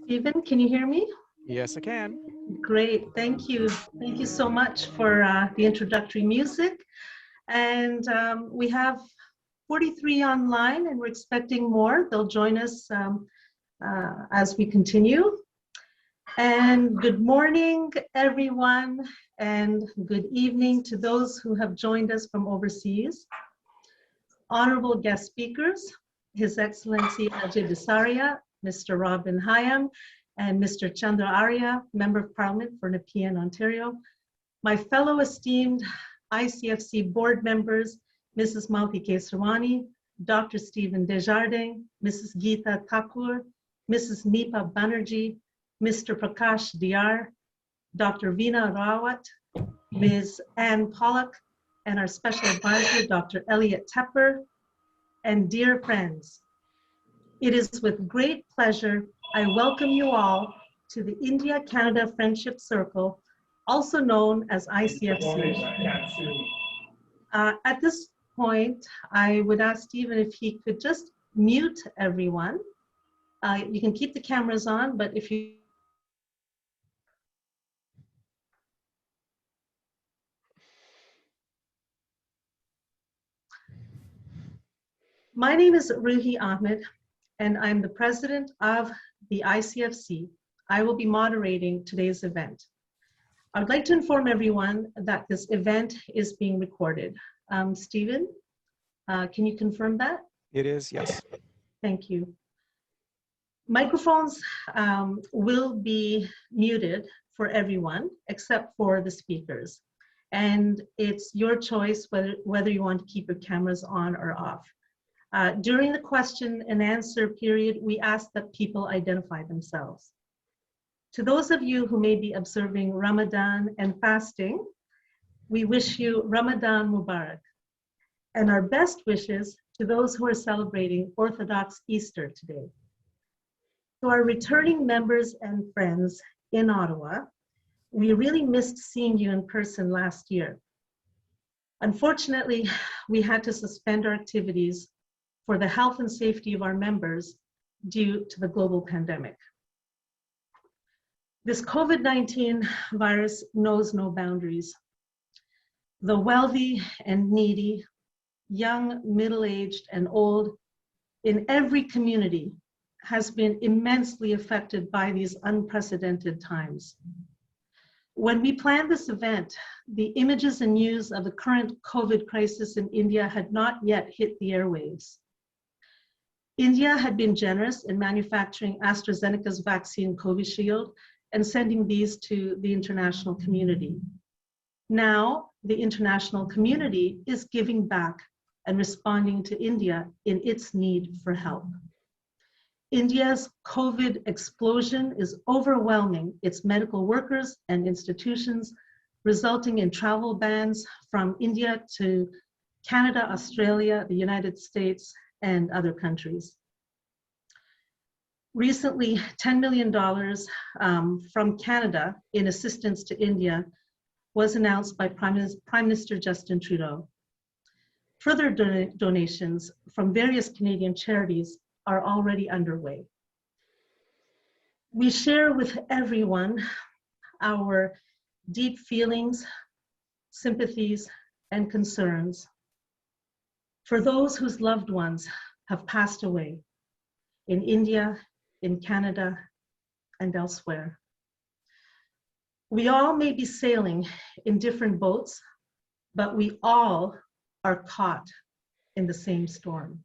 Stephen, can you hear me? Yes, I can. Great, thank you. Thank you so much for the introductory music. And we have 43 online and we're expecting more. They'll join us as we continue. And good morning, everyone, and good evening to those who have joined us from overseas. Honorable guest speakers, His Excellency Ajay Bisaria, Mr. Robin Higham, and Mr. Chandra Arya, Member of Parliament for Nepean, Ontario. My fellow esteemed ICFC board members, Mrs. Malti Kesarwani, Dr. Stephen Desjardins, Mrs. Geeta Thakur, Mrs. Nipa Banerjee, Mr. Prakash Diyar, Dr. Veena Rawat, Ms. Anne Pollock, and our special advisor, Dr. Elliot Tepper, and dear friends, it is with great pleasure I welcome you all to the India-Canada Friendship Circle, also known as ICFC. At this point, I would ask Stephen if he could just mute everyone. You can keep the cameras on, but if you My name is Ruhi Ahmed, and I'm the president of the ICFC. I will be moderating today's event. I would like to inform everyone that this event is being recorded. Stephen, can you confirm that? It is, yes. Thank you. Microphones will be muted for everyone except for the speakers. And it's your choice whether you want to keep your cameras on or off. During the question and answer period, we ask that people identify themselves. To those of you who may be observing Ramadan and fasting, we wish you Ramadan Mubarak, and our best wishes to those who are celebrating Orthodox Easter today. To our returning members and friends in Ottawa, we really missed seeing you in person last year. Unfortunately, we had to suspend our activities for the health and safety of our members due to the global pandemic. This COVID-19 virus knows no boundaries. The wealthy and needy, young, middle-aged, and old in every community has been immensely affected by these unprecedented times. When we planned this event, the images and news of the current COVID crisis in India had not yet hit the airwaves. India had been generous in manufacturing AstraZeneca's vaccine Covishield and sending these to the international community. Now, the international community is giving back and responding to India in its need for help. India's COVID explosion is overwhelming its medical workers and institutions, resulting in travel bans from India to Canada, Australia, the United States, and other countries. Recently, $10 million from Canada in assistance to India was announced by Prime Minister Justin Trudeau. Further donations from various Canadian charities are already underway. We share with everyone our deep feelings, sympathies, and concerns for those whose loved ones have passed away in India, in Canada, and elsewhere. We all may be sailing in different boats, but we all are caught in the same storm.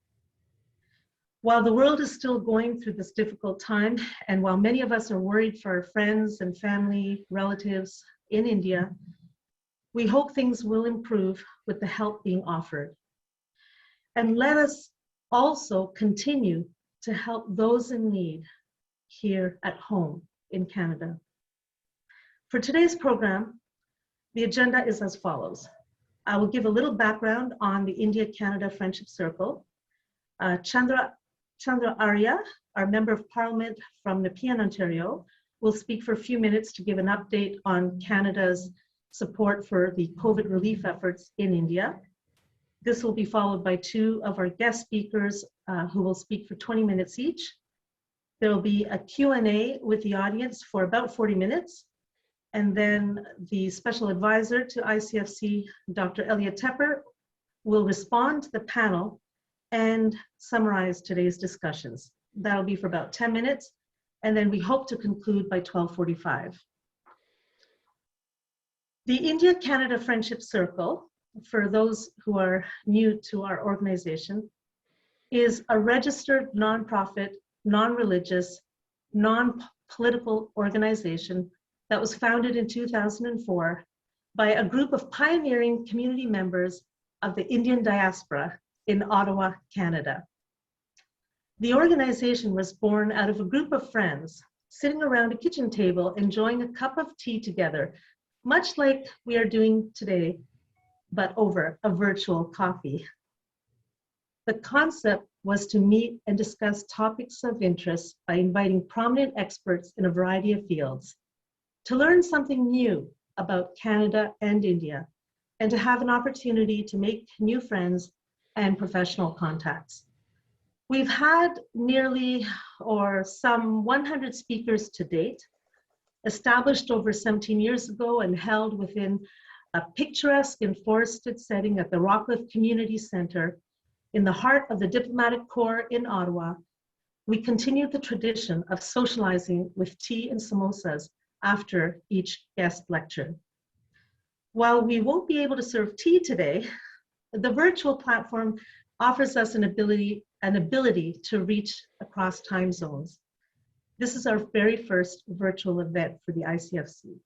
While the world is still going through this difficult time, and while many of us are worried for our friends and family, relatives in India, we hope things will improve with the help being offered. And let us also continue to help those in need here at home in Canada. For today's program, the agenda is as follows. I will give a little background on the India-Canada Friendship Circle. Chandra Arya, our Member of Parliament from Nepean, Ontario, will speak for a few minutes to give an update on Canada's support for the COVID relief efforts in India. This will be followed by two of our guest speakers who will speak for 20 minutes each. There will be a Q&A with the audience for about 40 minutes. And then the special advisor to ICFC, Dr. Elliot Tepper, will respond to the panel and summarize today's discussions. That'll be for about 10 minutes. And then we hope to conclude by 12:45. The India-Canada Friendship Circle, for those who are new to our organization, is a registered nonprofit, non-religious, non-political organization that was founded in 2004 by a group of pioneering community members of the Indian diaspora in Ottawa, Canada. The organization was born out of a group of friends sitting around a kitchen table enjoying a cup of tea together, much like we are doing today, but over a virtual coffee. The concept was to meet and discuss topics of interest by inviting prominent experts in a variety of fields, to learn something new about Canada and India, and to have an opportunity to make new friends and professional contacts. We've had nearly or some 100 speakers to date, established over 17 years ago and held within a picturesque and forested setting at the Rockcliffe Community Centre in the heart of the Diplomatic Corps in Ottawa. We continued the tradition of socializing with tea and samosas after each guest lecture. While we won't be able to serve tea today, the virtual platform offers us an ability to reach across time zones. This is our very first virtual event for the ICFC.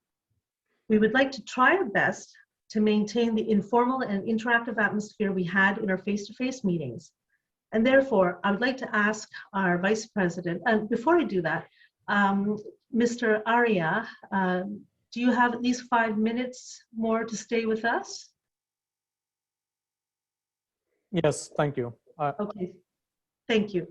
We would like to try our best to maintain the informal and interactive atmosphere we had in our face-to-face meetings. And therefore, I would like to ask our Vice President, and before I do that, Mr. Arya, do you have at least 5 minutes more to stay with us? Yes, thank you. Okay, thank you.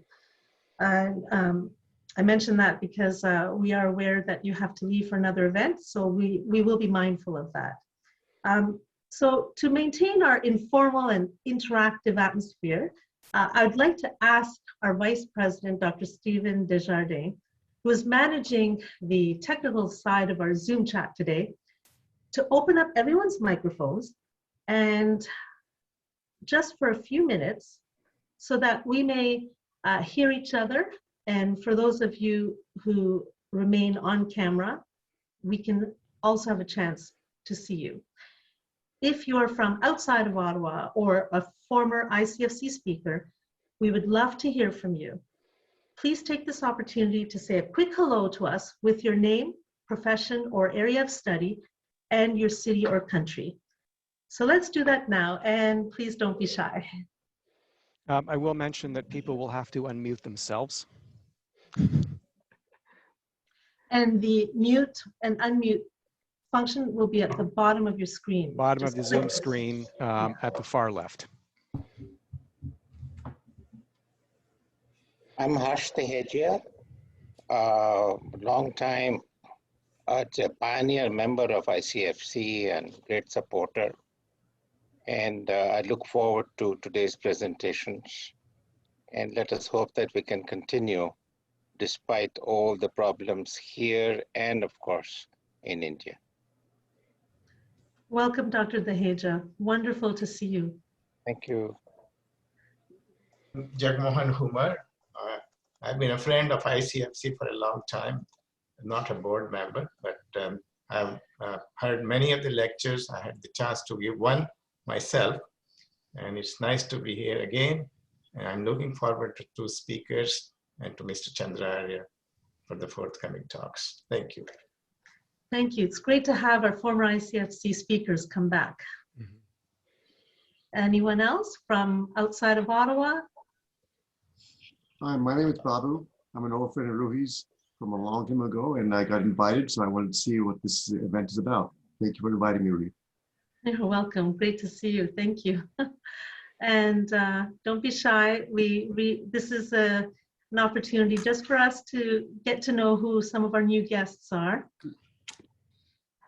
I mentioned that because we are aware that you have to leave for another event, so we will be mindful of that. So to maintain our informal and interactive atmosphere, I'd like to ask our Vice President, Dr. Stephen Desjardins, who is managing the technical side of our Zoom chat today, to open up everyone's microphones and just for a few minutes so that we may hear each other. And for those of you who remain on camera, we can also have a chance to see you. If you're from outside of Ottawa or a former ICFC speaker, we would love to hear from you. Please take this opportunity to say a quick hello to us with your name, profession, or area of study, and your city or country. So let's do that now, and please don't be shy. I will mention that people will have to unmute themselves. And the mute and unmute function will be at the bottom of your screen. Bottom of the Zoom screen at the far left. I'm Harsh Teheja, long time a pioneer member of ICFC and great supporter. And I look forward to today's presentations. And let us hope that we can continue despite all the problems here and of course in India. Welcome, Dr. Deheja. Wonderful to see you. Thank you. Jagmohan Humar. I've been a friend of ICFC for a long time, not a board member, but I've heard many of the lectures. I had the chance to give one myself, and it's nice to be here again. And I'm looking forward to two speakers and to Mr. Chandraarya for the forthcoming talks. Thank you. Thank you. It's great to have our former ICFC speakers come back. Mm-hmm. Anyone else from outside of Ottawa? Hi, my name is Babu. I'm an old friend of Ruhi's from a long time ago, and I got invited, so I wanted to see what this event is about. Thank you for inviting me, Ruhi. You're welcome. Great to see you. Thank you. And don't be shy. This is an opportunity just for us to get to know who some of our new guests are.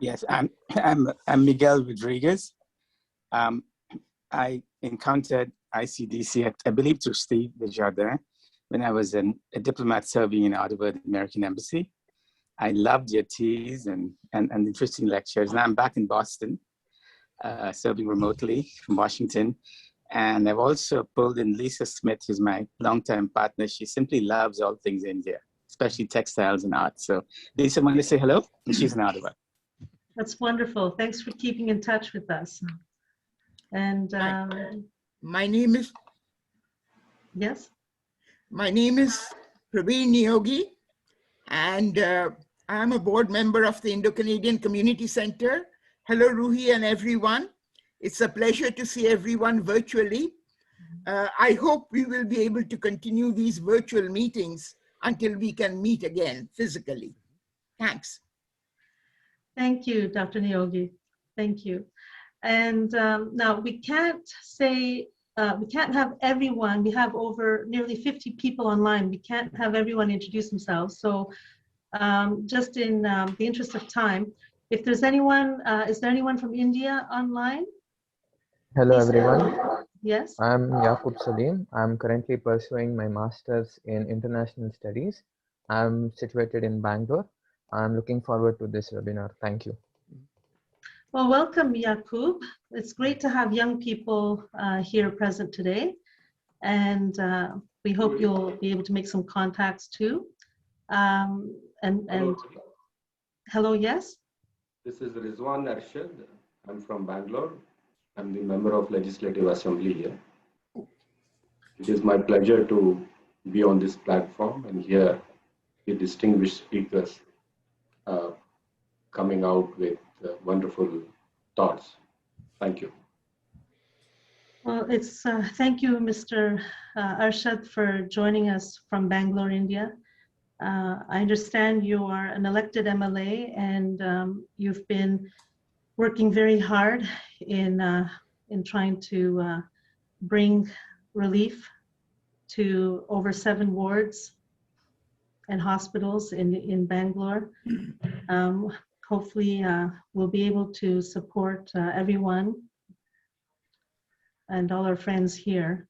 Yes, I'm Miguel Rodriguez. I encountered ICDC, I believe, through Steve Desjardins. when I was a diplomat serving in Ottawa at the American Embassy. I loved your teas and interesting lectures. Now I'm back in Boston, serving remotely from Washington. And I've also pulled in Lisa Smith, who's my longtime partner. She simply loves all things India, especially textiles and art. So Lisa, want to say hello? And she's in Ottawa. That's wonderful. Thanks for keeping in touch with us. And My name is yes. My name is Praveen Niyogi, and I'm a board member of the Indo-Canadian Community Center. Hello, Ruhi and everyone. It's a pleasure to see everyone virtually. I hope we will be able to continue these virtual meetings until we can meet again physically. Thanks. Thank you, Dr. Niyogi. Thank you. And now we can't say, we can't have everyone, we have over nearly 50 people online. We can't have everyone introduce themselves. So just in the interest of time, if there's anyone, is there anyone from India online? Hello Please, everyone. yes. I'm Yaqub Salim. I'm currently pursuing my master's in international studies. I'm situated in Bangalore. I'm looking forward to this webinar. Thank you. Well, welcome, Yaqub. It's great to have young people here present today. And we hope you'll be able to make some contacts too. And hello, yes? This is Rizwan Arshad. I'm from Bangalore. I'm the member of Legislative Assembly here. It is my pleasure to be on this platform and hear the distinguished speakers coming out with wonderful thoughts. Thank you. Well, it's thank you, Mr. Arshad, for joining us from Bangalore, India. I understand you are an elected MLA and you've been working very hard in trying to bring relief to over 7 wards and hospitals in Bangalore. Hopefully we'll be able to support everyone and all our friends here.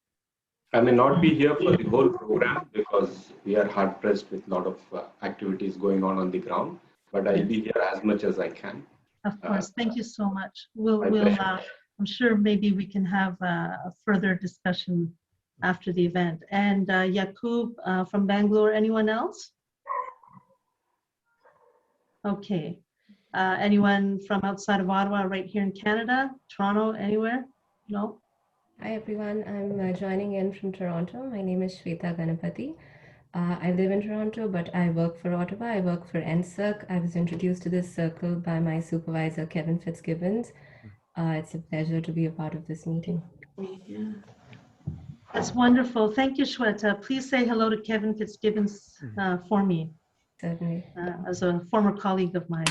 I may not be here for the whole program because we are hard pressed with a lot of activities going on the ground, but I'll be here as much as I can. Of course, thank you so much. I'm sure maybe we can have a further discussion after the event. And Yaqub from Bangalore, anyone else? Okay. Anyone from outside of Ottawa, right here in Canada, Toronto, anywhere? No? Hi everyone, I'm joining in from Toronto. My name is Shweta Ganapati. I live in Toronto, but I work for Ottawa. I work for NSERC. I was introduced to this circle by my supervisor, Kevin Fitzgibbons. It's a pleasure to be a part of this meeting. Yeah. That's wonderful. Thank you, Shweta. Please say hello to Kevin Fitzgibbons for me. Certainly. As a former colleague of mine.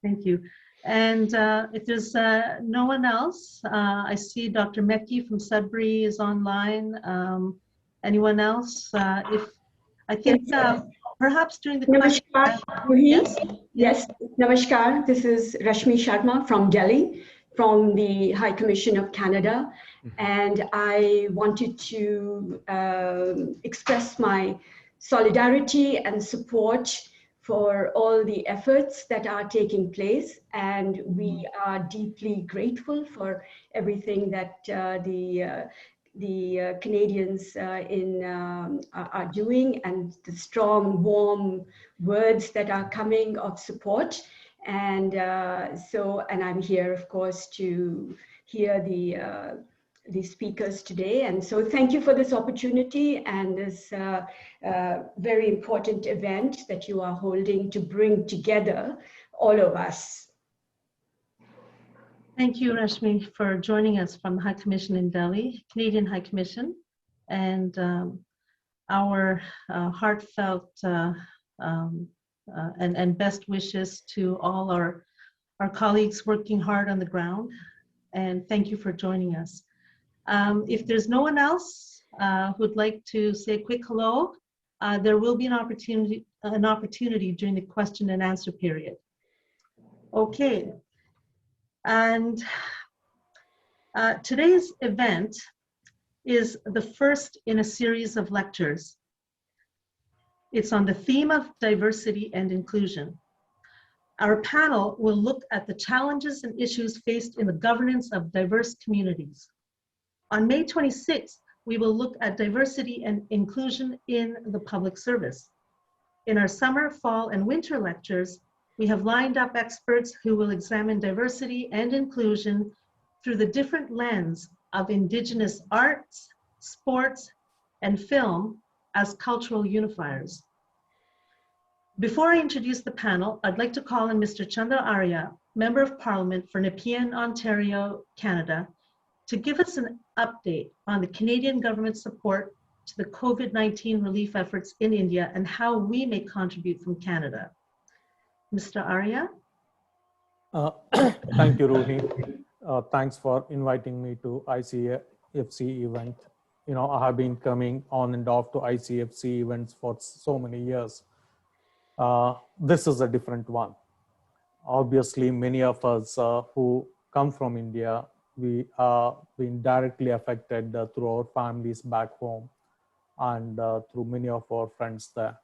Thank you. And if there's no one else, I see Dr. Mekki from Sudbury is online. Anyone else? If I think perhaps during the Namaskar, yes? Yes, Namaskar. This is Rashmi Sharma from Delhi, from the High Commission of Canada. And I wanted to express my solidarity and support for all the efforts that are taking place. And we are deeply grateful for everything that the Canadians are doing, and the strong, warm words that are coming of support. And and I'm here, of course, to hear the speakers today. And so thank you for this opportunity and this very important event that you are holding to bring together all of us. Thank you, Rashmi, for joining us from the High Commission in Delhi, Canadian High Commission, and our heartfelt and best wishes to all our colleagues working hard on the ground. And thank you for joining us. If there's no one else who'd like to say a quick hello, there will be an opportunity during the question and answer period. Okay. And today's event is the first in a series of lectures It's on the theme of diversity and inclusion. Our panel will look at the challenges and issues faced in the governance of diverse communities. On May 26th, we will look at diversity and inclusion in the public service. In our summer, fall, and winter lectures, we have lined up experts who will examine diversity and inclusion through the different lens of Indigenous arts, sports, and film as cultural unifiers. Before I introduce the panel, I'd like to call on Mr. Chandra Arya, Member of Parliament for Nepean, Ontario, Canada, to give us an update on the Canadian government's support to the COVID-19 relief efforts in India and how we may contribute from Canada. Mr. Arya? Thank you, Ruhi. Thanks for inviting me to ICFC event. You know, I have been coming on and off to ICFC events for so many years. This is a different one. Obviously, many of us who come from India, we are being directly affected through our families back home and through many of our friends there.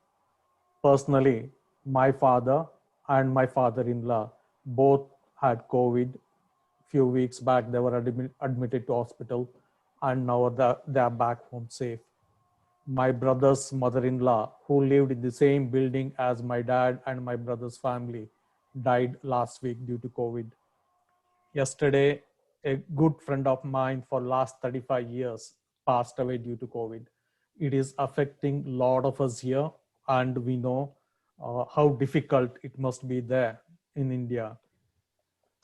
Personally, my father and my father-in-law both had COVID. Few weeks back, they were admitted to hospital, and now they're back home safe. My brother's mother-in-law, who lived in the same building as my dad and my brother's family, died last week due to COVID. Yesterday, a good friend of mine for last 35 years passed away due to COVID. It is affecting a lot of us here, and we know how difficult it must be there in India.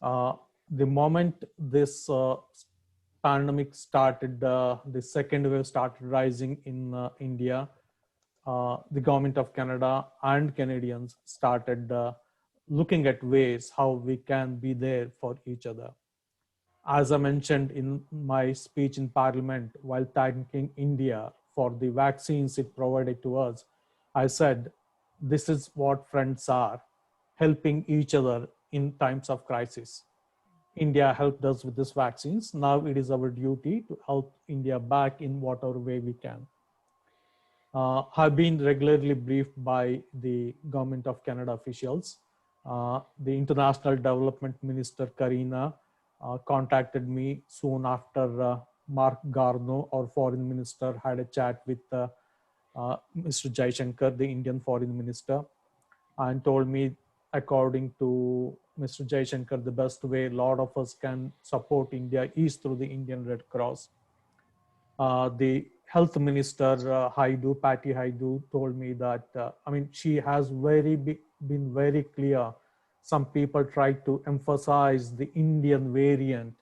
The moment this pandemic started, the second wave started rising in India, the government of Canada and Canadians started looking at ways how we can be there for each other. As I mentioned in my speech in Parliament, while thanking India for the vaccines it provided to us, I said, this is what friends are, helping each other in times of crisis. India helped us with these vaccines. Now it is our duty to help India back in whatever way we can. I've been regularly briefed by the Government of Canada officials. The International Development Minister, Karina, contacted me soon after Mark Garneau, our Foreign Minister, had a chat with Mr. Jaishankar, the Indian Foreign Minister, and told me, according to Mr. Jaishankar, the best way a lot of us can support India is through the Indian Red Cross. The Health Minister, Patty Haidu, told me that, she has been very clear. Some people try to emphasize the Indian variant,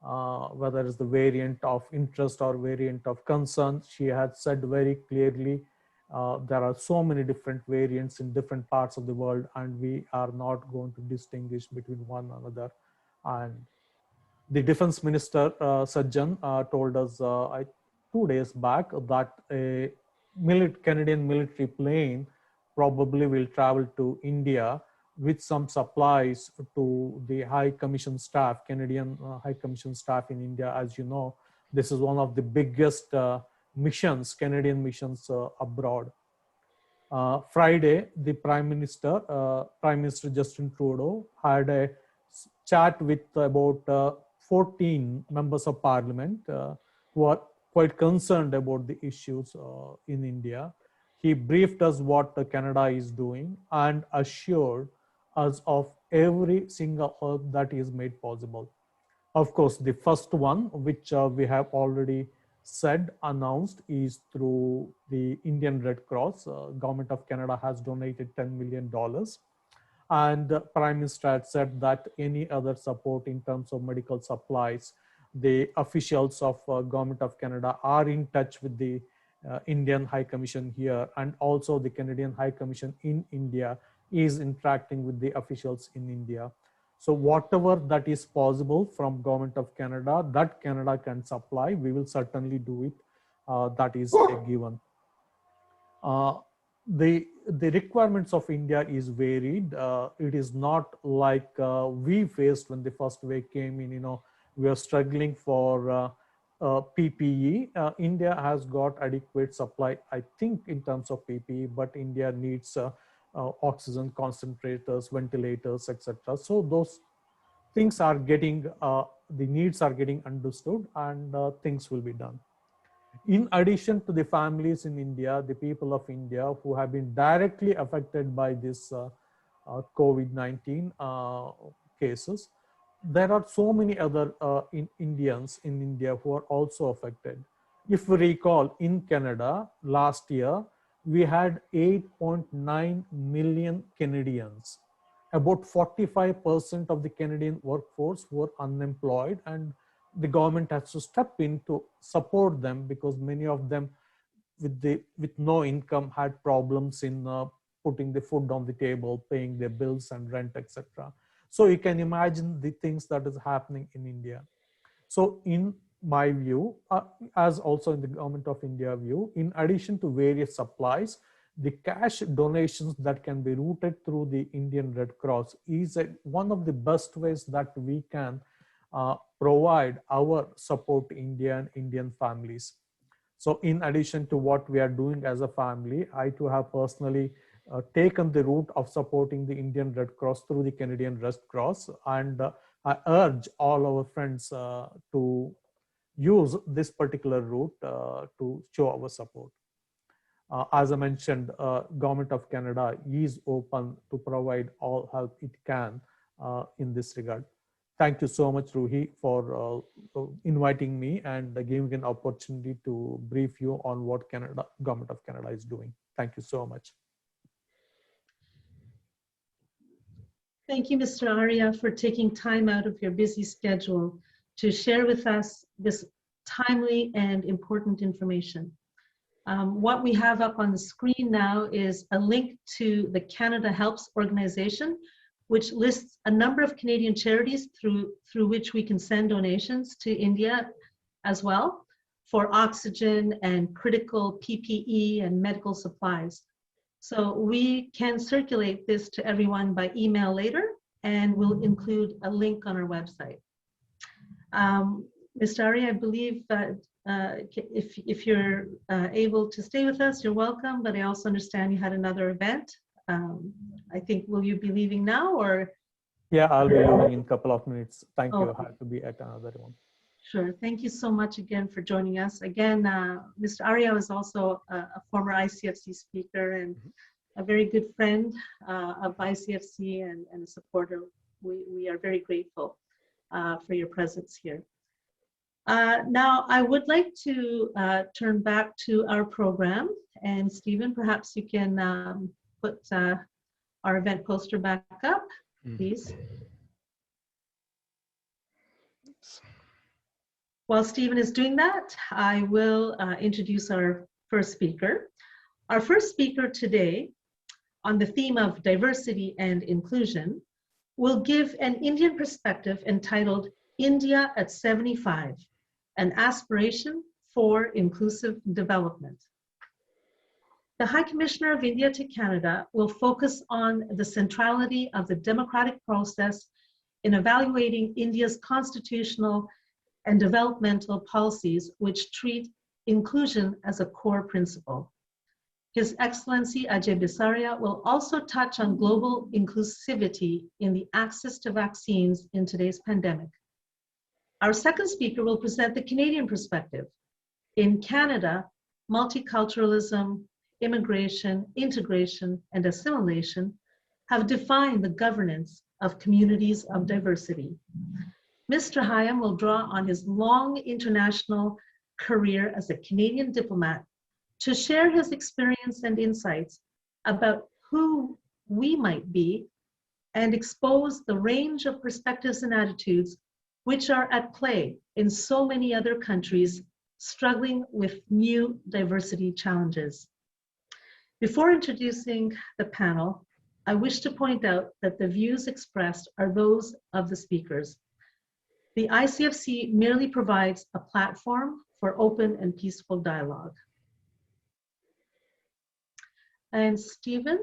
whether it's the variant of interest or variant of concern. She had said very clearly, there are so many different variants in different parts of the world, and we are not going to distinguish between one another. And the Defense Minister, Sajjan, told us 2 days back that a Canadian military plane probably will travel to India with some supplies to the High Commission staff, Canadian High Commission staff in India. As you know, this is one of the biggest missions, Canadian missions abroad. Friday, the Prime Minister Justin Trudeau, had a chat with about 14 members of Parliament who are quite concerned about the issues in India. He briefed us what Canada is doing and assured us of every single help that is made possible. Of course, the first one, which we have already announced, is through the Indian Red Cross. Government of Canada has donated $10 million. And the Prime Minister had said that any other support in terms of medical supplies, the officials of Government of Canada are in touch with the Indian High Commission here, and also the Canadian High Commission in India is interacting with the officials in India. So whatever that is possible from Government of Canada, that Canada can supply, we will certainly do it. That is a given. The requirements of India is varied. It is not like we faced when the first wave came in. We are struggling for PPE. India has got adequate supply, I think, in terms of PPE, but India needs oxygen concentrators, ventilators, etc. So those things are getting, the needs are getting understood, and things will be done. In addition to the families in India, the people of India who have been directly affected by this COVID-19 cases, there are so many other Indians in India who are also affected. If we recall, in Canada last year, we had 8.9 million Canadians. About 45% of the Canadian workforce were unemployed, and the government has to step in to support them because many of them with no income had problems in putting the food on the table, paying their bills and rent, etc. So you can imagine the things that is happening in India. So in my view, as also in the Government of India view, in addition to various supplies, the cash donations that can be routed through the Indian Red Cross is one of the best ways that we can provide our support to Indian families. So in addition to what we are doing as a family, I too have personally taken the route of supporting the Indian Red Cross through the Canadian Red Cross, and I urge all our friends to use this particular route to show our support. As I mentioned, Government of Canada is open to provide all help it can in this regard. Thank you so much, Ruhi, for inviting me and giving an opportunity to brief you on what Government of Canada is doing. Thank you so much. Thank you, Mr. Arya, for taking time out of your busy schedule to share with us this timely and important information. What we have up on the screen now is a link to the Canada Helps organization, which lists a number of Canadian charities through which we can send donations to India as well for oxygen and critical PPE and medical supplies. So we can circulate this to everyone by email later, and we'll include a link on our website. Mr. Ari, I believe that if you're able to stay with us, you're welcome, but I also understand you had another event. I think, will you be leaving now or? Yeah, I'll be leaving in a couple of minutes. Thank you. I have to be at another one. Sure. Thank you so much again for joining us. Again, Mr. Arya is also a former ICFC speaker and a very good friend of ICFC and a supporter. We are very grateful for your presence here. Now, I would like to turn back to our program, and Stephen, perhaps you can put our event poster back up, please. While Stephen is doing that, I will introduce our first speaker. Our first speaker today on the theme of diversity and inclusion will give an Indian perspective entitled India at 75, an aspiration for inclusive development. The High Commissioner of India to Canada will focus on the centrality of the democratic process in evaluating India's constitutional and developmental policies which treat inclusion as a core principle. His Excellency Ajay Bisaria will also touch on global inclusivity in the access to vaccines in today's pandemic. Our second speaker will present the Canadian perspective. In Canada, multiculturalism, immigration, integration, and assimilation have defined the governance of communities of diversity. Mr. Higham will draw on his long international career as a Canadian diplomat to share his experience and insights about who we might be and expose the range of perspectives and attitudes which are at play in so many other countries struggling with new diversity challenges. Before introducing the panel, I wish to point out that the views expressed are those of the speakers. The ICFC merely provides a platform for open and peaceful dialogue. And Stephen,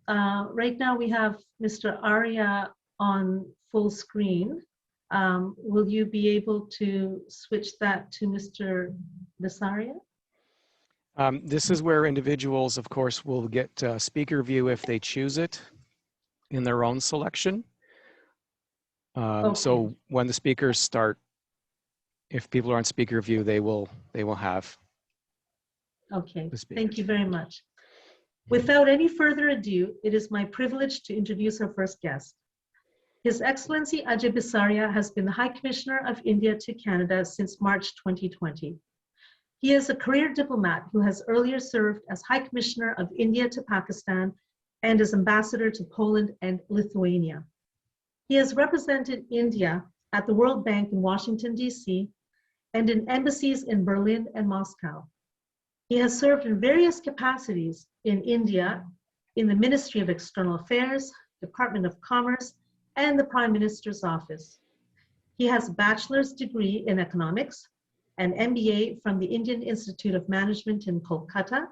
right now we have Mr. Arya on full screen. Will you be able to switch that to Mr. Bisaria? This is where individuals, of course, will get speaker view if they choose it in their own selection. So when the speakers start, if people are on speaker view, they will have. Okay, thank you very much. Without any further ado, it is my privilege to introduce our first guest. His Excellency Ajay Bisaria has been the High Commissioner of India to Canada since March 2020. He is a career diplomat who has earlier served as High Commissioner of India to Pakistan and as Ambassador to Poland and Lithuania. He has represented India at the World Bank in Washington, D.C., and in embassies in Berlin and Moscow. He has served in various capacities in India, in the Ministry of External Affairs, Department of Commerce, and the Prime Minister's Office. He has a bachelor's degree in economics, an MBA from the Indian Institute of Management in Kolkata,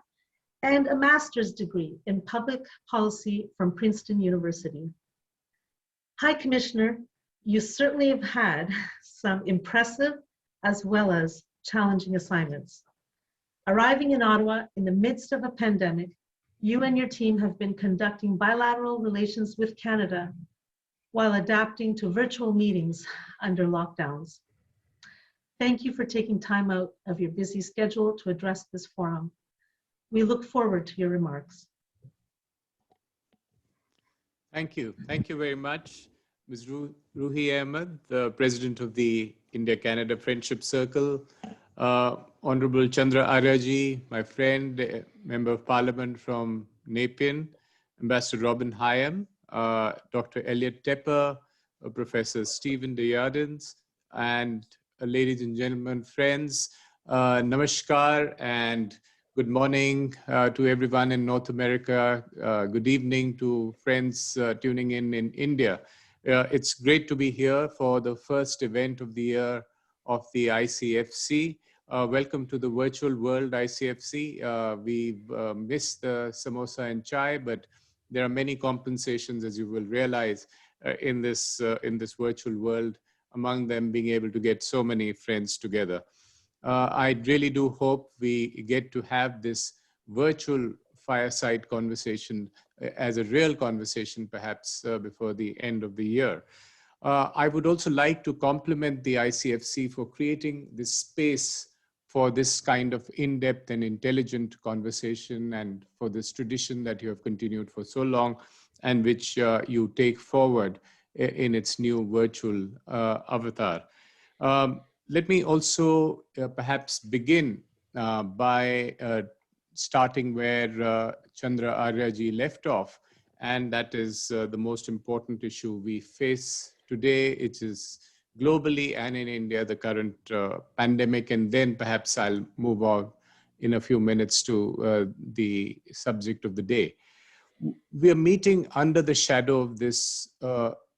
and a master's degree in public policy from Princeton University. High Commissioner, you certainly have had some impressive as well as challenging assignments. Arriving in Ottawa in the midst of a pandemic, you and your team have been conducting bilateral relations with Canada while adapting to virtual meetings under lockdowns. Thank you for taking time out of your busy schedule to address this forum. We look forward to your remarks. Thank you. Thank you very much, Ms. Ruhi Ahmed, the President of the India-Canada Friendship Circle, Honorable Chandra Aryaji, my friend, Member of Parliament from Nepean, Ambassador Robin Higham, Dr. Elliot Tepper, Professor Stephen Desjardins, and ladies and gentlemen, friends, namaskar and good morning to everyone in North America. Good evening to friends tuning in India. It's great to be here for the first event of the year of the ICFC. Welcome to the virtual world ICFC. We've missed the samosa and chai, but there are many compensations, as you will realize, in this virtual world, among them being able to get so many friends together. I really do hope we get to have this virtual fireside conversation as a real conversation, perhaps before the end of the year. I would also like to compliment the ICFC for creating this space for this kind of in-depth and intelligent conversation, and for this tradition that you have continued for so long and which you take forward in its new virtual avatar. Let me also perhaps begin by starting where Chandra Aryaji left off, and that is the most important issue we face today. It is globally and in India, the current pandemic, and then perhaps I'll move on in a few minutes to the subject of the day. We are meeting under the shadow of this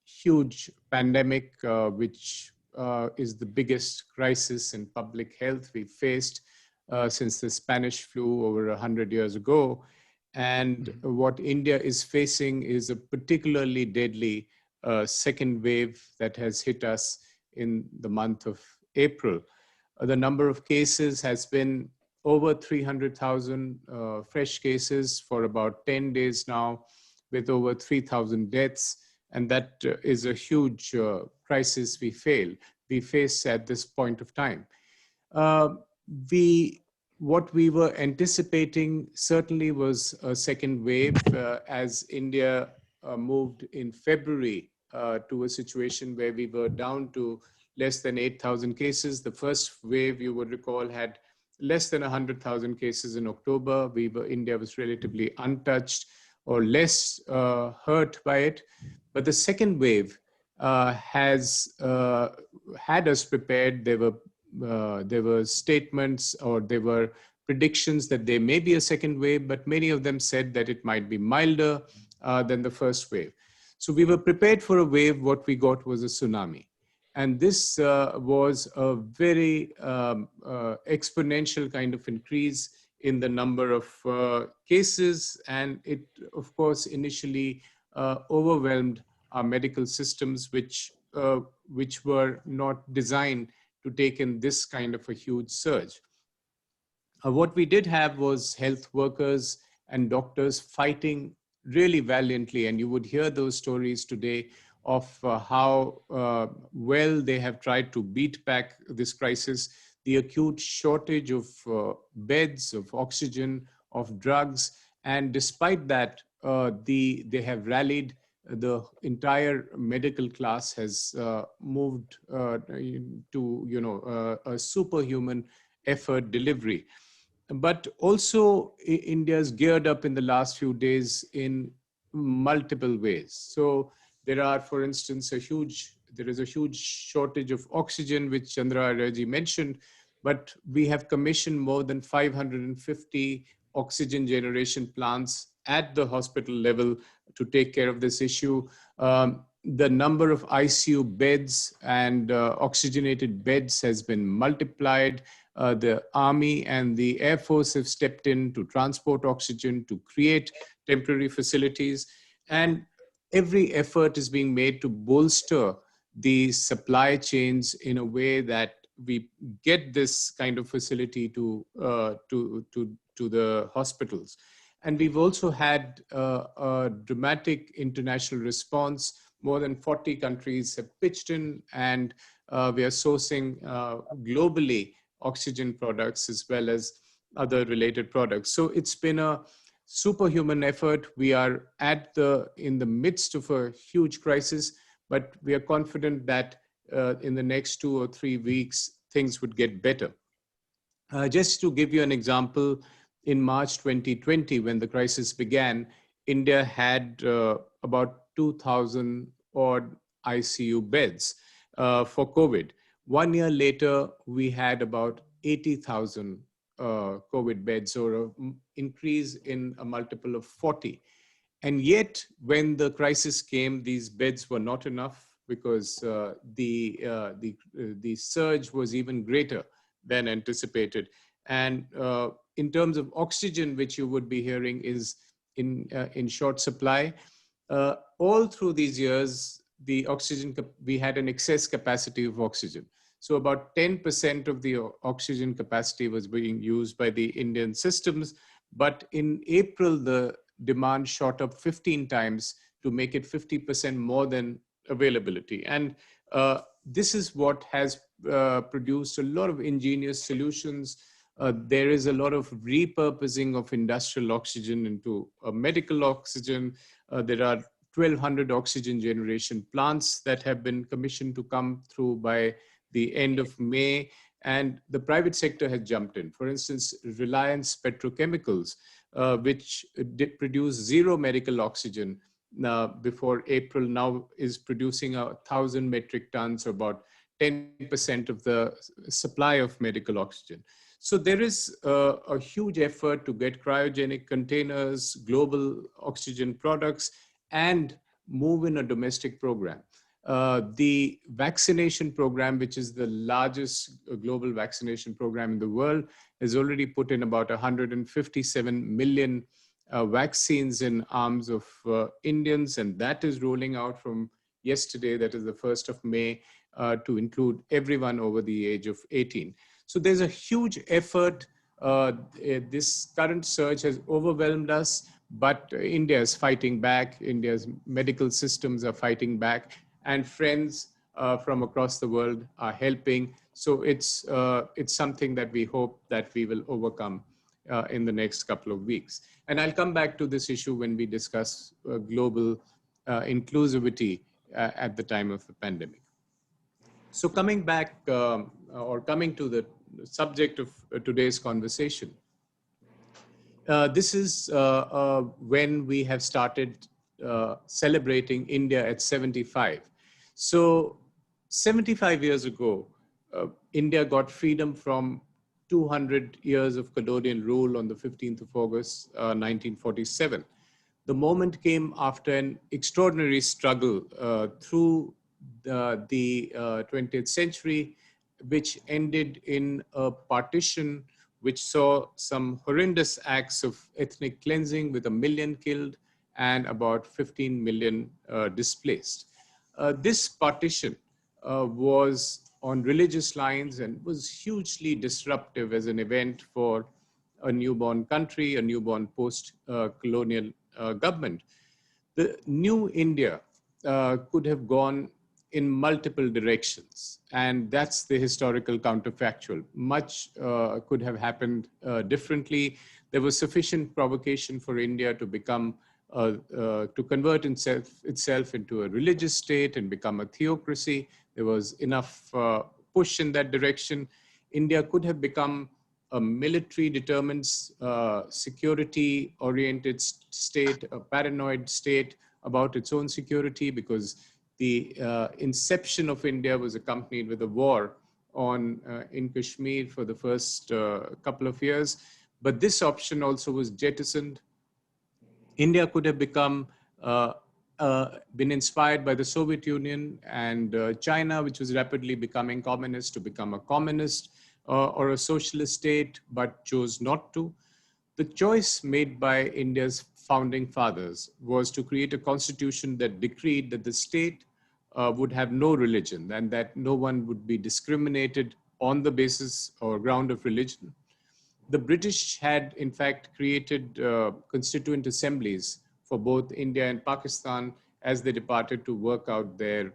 huge pandemic, which is the biggest crisis in public health we've faced since the Spanish flu over 100 years ago. And what India is facing is a particularly deadly second wave that has hit us in the month of April. The number of cases has been over 300,000 fresh cases for about 10 days now, with over 3,000 deaths. And that is a huge crisis we face at this point of time. What we were anticipating certainly was a second wave as India moved in February to a situation where we were down to less than 8,000 cases. The first wave, you would recall, had less than 100,000 cases in October. India was relatively untouched or less hurt by it. But the second wave has had us prepared. There were statements, or there were predictions that there may be a second wave, but many of them said that it might be milder than the first wave. So we were prepared for a wave. What we got was a tsunami. And this was a very exponential kind of increase in the number of cases. And it, of course, initially overwhelmed our medical systems, which which were not designed to take in this kind of a huge surge. What we did have was health workers and doctors fighting really valiantly, and you would hear those stories today of how well they have tried to beat back this crisis. The acute shortage of beds, of oxygen, of drugs, and despite that, they have rallied. The entire medical class has moved to a superhuman effort delivery. But also India's geared up in the last few days in multiple ways. So there are, for instance, there is a huge shortage of oxygen, which Chandra Aryaji mentioned, but we have commissioned more than 550 oxygen generation plants at the hospital level to take care of this issue. The number of ICU beds and oxygenated beds has been multiplied. The Army and the Air Force have stepped in to transport oxygen, to create temporary facilities. And every effort is being made to bolster the supply chains in a way that we get this kind of facility to the hospitals. And we've also had a dramatic international response. More than 40 countries have pitched in, and we are sourcing globally oxygen products as well as other related products. So it's been a superhuman effort. We are in the midst of a huge crisis, but we are confident that in the next 2 or 3 weeks, things would get better. Just to give you an example, in March 2020, when the crisis began, India had about 2,000 odd ICU beds for COVID. 1 year later, we had about 80,000 COVID beds, or an increase in a multiple of 40. And yet, when the crisis came, these beds were not enough because the surge was even greater than anticipated. And in terms of oxygen, which you would be hearing is in short supply, all through these years, the oxygen, we had an excess capacity of oxygen. So about 10% of the oxygen capacity was being used by the Indian systems. But in April, the demand shot up 15 times to make it 50% more than availability. And this is what has produced a lot of ingenious solutions. There is a lot of repurposing of industrial oxygen into medical oxygen. There are 1,200 oxygen generation plants that have been commissioned to come through by the end of May, and the private sector has jumped in. For instance, Reliance Petrochemicals, which did produce zero medical oxygen before April, now is producing 1,000 metric tons, or about 10% of the supply of medical oxygen. So there is a huge effort to get cryogenic containers, global oxygen products, and move in a domestic program. The vaccination program, which is the largest global vaccination program in the world, has already put in about 157 million vaccines in arms of Indians, and that is rolling out from yesterday, that is the 1st of May, to include everyone over the age of 18. So there's a huge effort. This current surge has overwhelmed us, but India is fighting back. India's medical systems are fighting back, and friends from across the world are helping. So it's something that we hope that we will overcome in the next couple of weeks. And I'll come back to this issue when we discuss global inclusivity at the time of the pandemic. So coming back, or coming to the subject of today's conversation, this is when we have started celebrating India at 75. So 75 years ago, India got freedom from 200 years of colonial rule on the 15th of August, 1947. The moment came after an extraordinary struggle through the 20th century, which ended in a partition which saw some horrendous acts of ethnic cleansing with 1 million killed and about 15 million displaced. this partition was on religious lines and was hugely disruptive as an event for a newborn country, a newborn post-colonial government. The new India could have gone in multiple directions, and that's the historical counterfactual. Much could have happened differently. There was sufficient provocation for India to become, to convert itself into a religious state and become a theocracy. There was enough push in that direction. India could have become a military determined, security-oriented state, a paranoid state about its own security, because the inception of India was accompanied with a war in Kashmir for the first couple of years. But this option also was jettisoned. India could have been inspired by the Soviet Union and China, which was rapidly becoming communist, to become a communist or a socialist state, but chose not to. The choice made by India's founding fathers was to create a constitution that decreed that the state would have no religion and that no one would be discriminated on the basis or ground of religion. The British had, in fact, created constituent assemblies for both India and Pakistan as they departed to work out the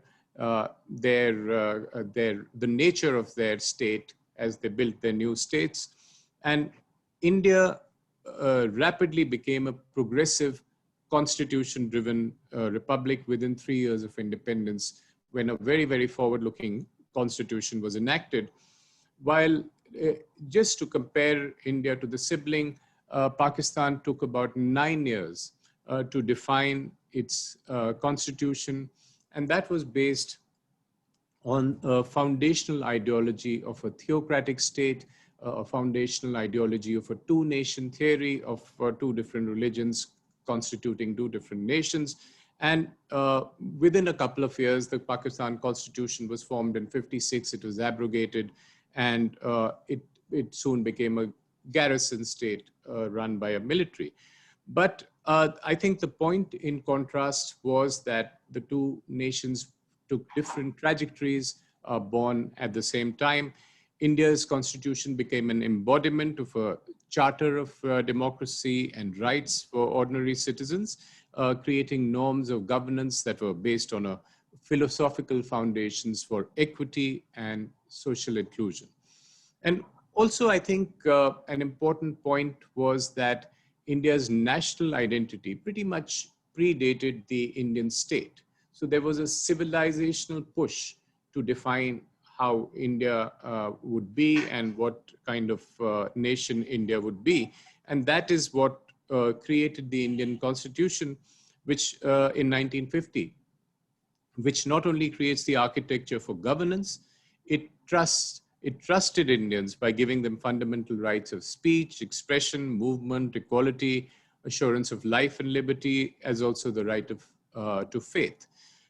nature of their state as they built their new states. And India rapidly became a progressive constitution-driven republic within 3 years of independence, when a very, very forward-looking constitution was enacted. While just to compare India to the sibling, Pakistan took about 9 years to define its constitution, and that was based on a foundational ideology of a theocratic state, a foundational ideology of a two-nation theory of two different religions constituting two different nations. And within a couple of years, the Pakistan constitution was formed in '56, it was abrogated, and it soon became a garrison state run by a military. But I think the point in contrast was that the two nations took different trajectories, born at the same time. India's constitution became an embodiment of a charter of democracy and rights for ordinary citizens, creating norms of governance that were based on a philosophical foundations for equity and social inclusion. And also, I think an important point was that India's national identity pretty much predated the Indian state. So there was a civilizational push to define how India would be and what kind of nation India would be. And that is what created the Indian Constitution, which in 1950, which not only creates the architecture for governance, it trusted Indians by giving them fundamental rights of speech, expression, movement, equality, assurance of life and liberty, as also the right to faith.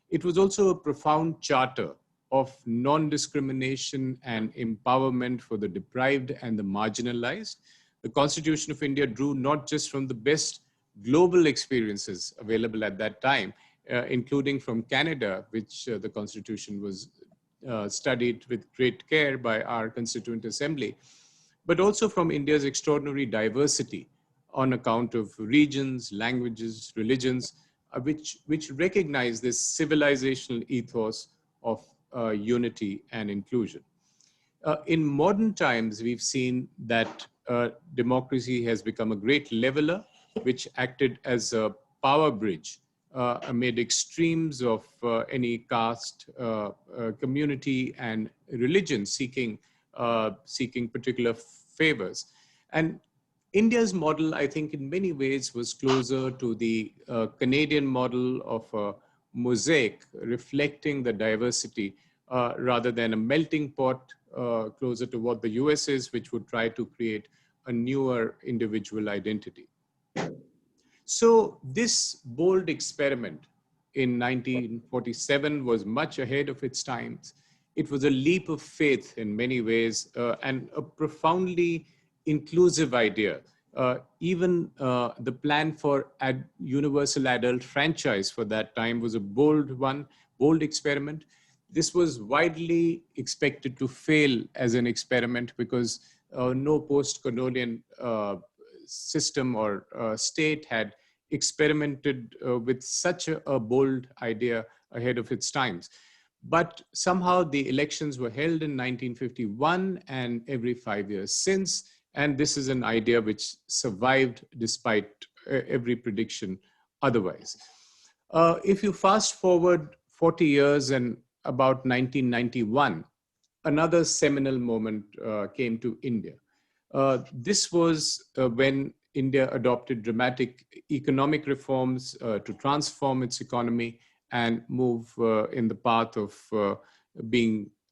It was also a profound charter of non-discrimination and empowerment for the deprived and the marginalized. The Constitution of India drew not just from the best global experiences available at that time, including from Canada, which the Constitution was studied with great care by our Constituent Assembly, but also from India's extraordinary diversity on account of regions, languages, religions, which recognize this civilizational ethos of unity and inclusion. In modern times, we've seen that democracy has become a great leveler, which acted as a power bridge amid extremes of any caste, community, and religion seeking particular favors. And India's model, I think, in many ways was closer to the Canadian model of a mosaic reflecting the diversity rather than a melting pot closer to what the US is, which would try to create a newer individual identity. So this bold experiment in 1947 was much ahead of its times. It was a leap of faith in many ways and a profoundly inclusive idea. Even the plan for universal adult franchise for that time was a bold one, bold experiment. This was widely expected to fail as an experiment because no post-colonial system or state had experimented with such a bold idea ahead of its times. But somehow the elections were held in 1951 and every 5 years since. And this is an idea which survived despite every prediction otherwise. If you fast forward 40 years and about 1991, another seminal moment came to India. This was when India adopted dramatic economic reforms to transform its economy and move in the path of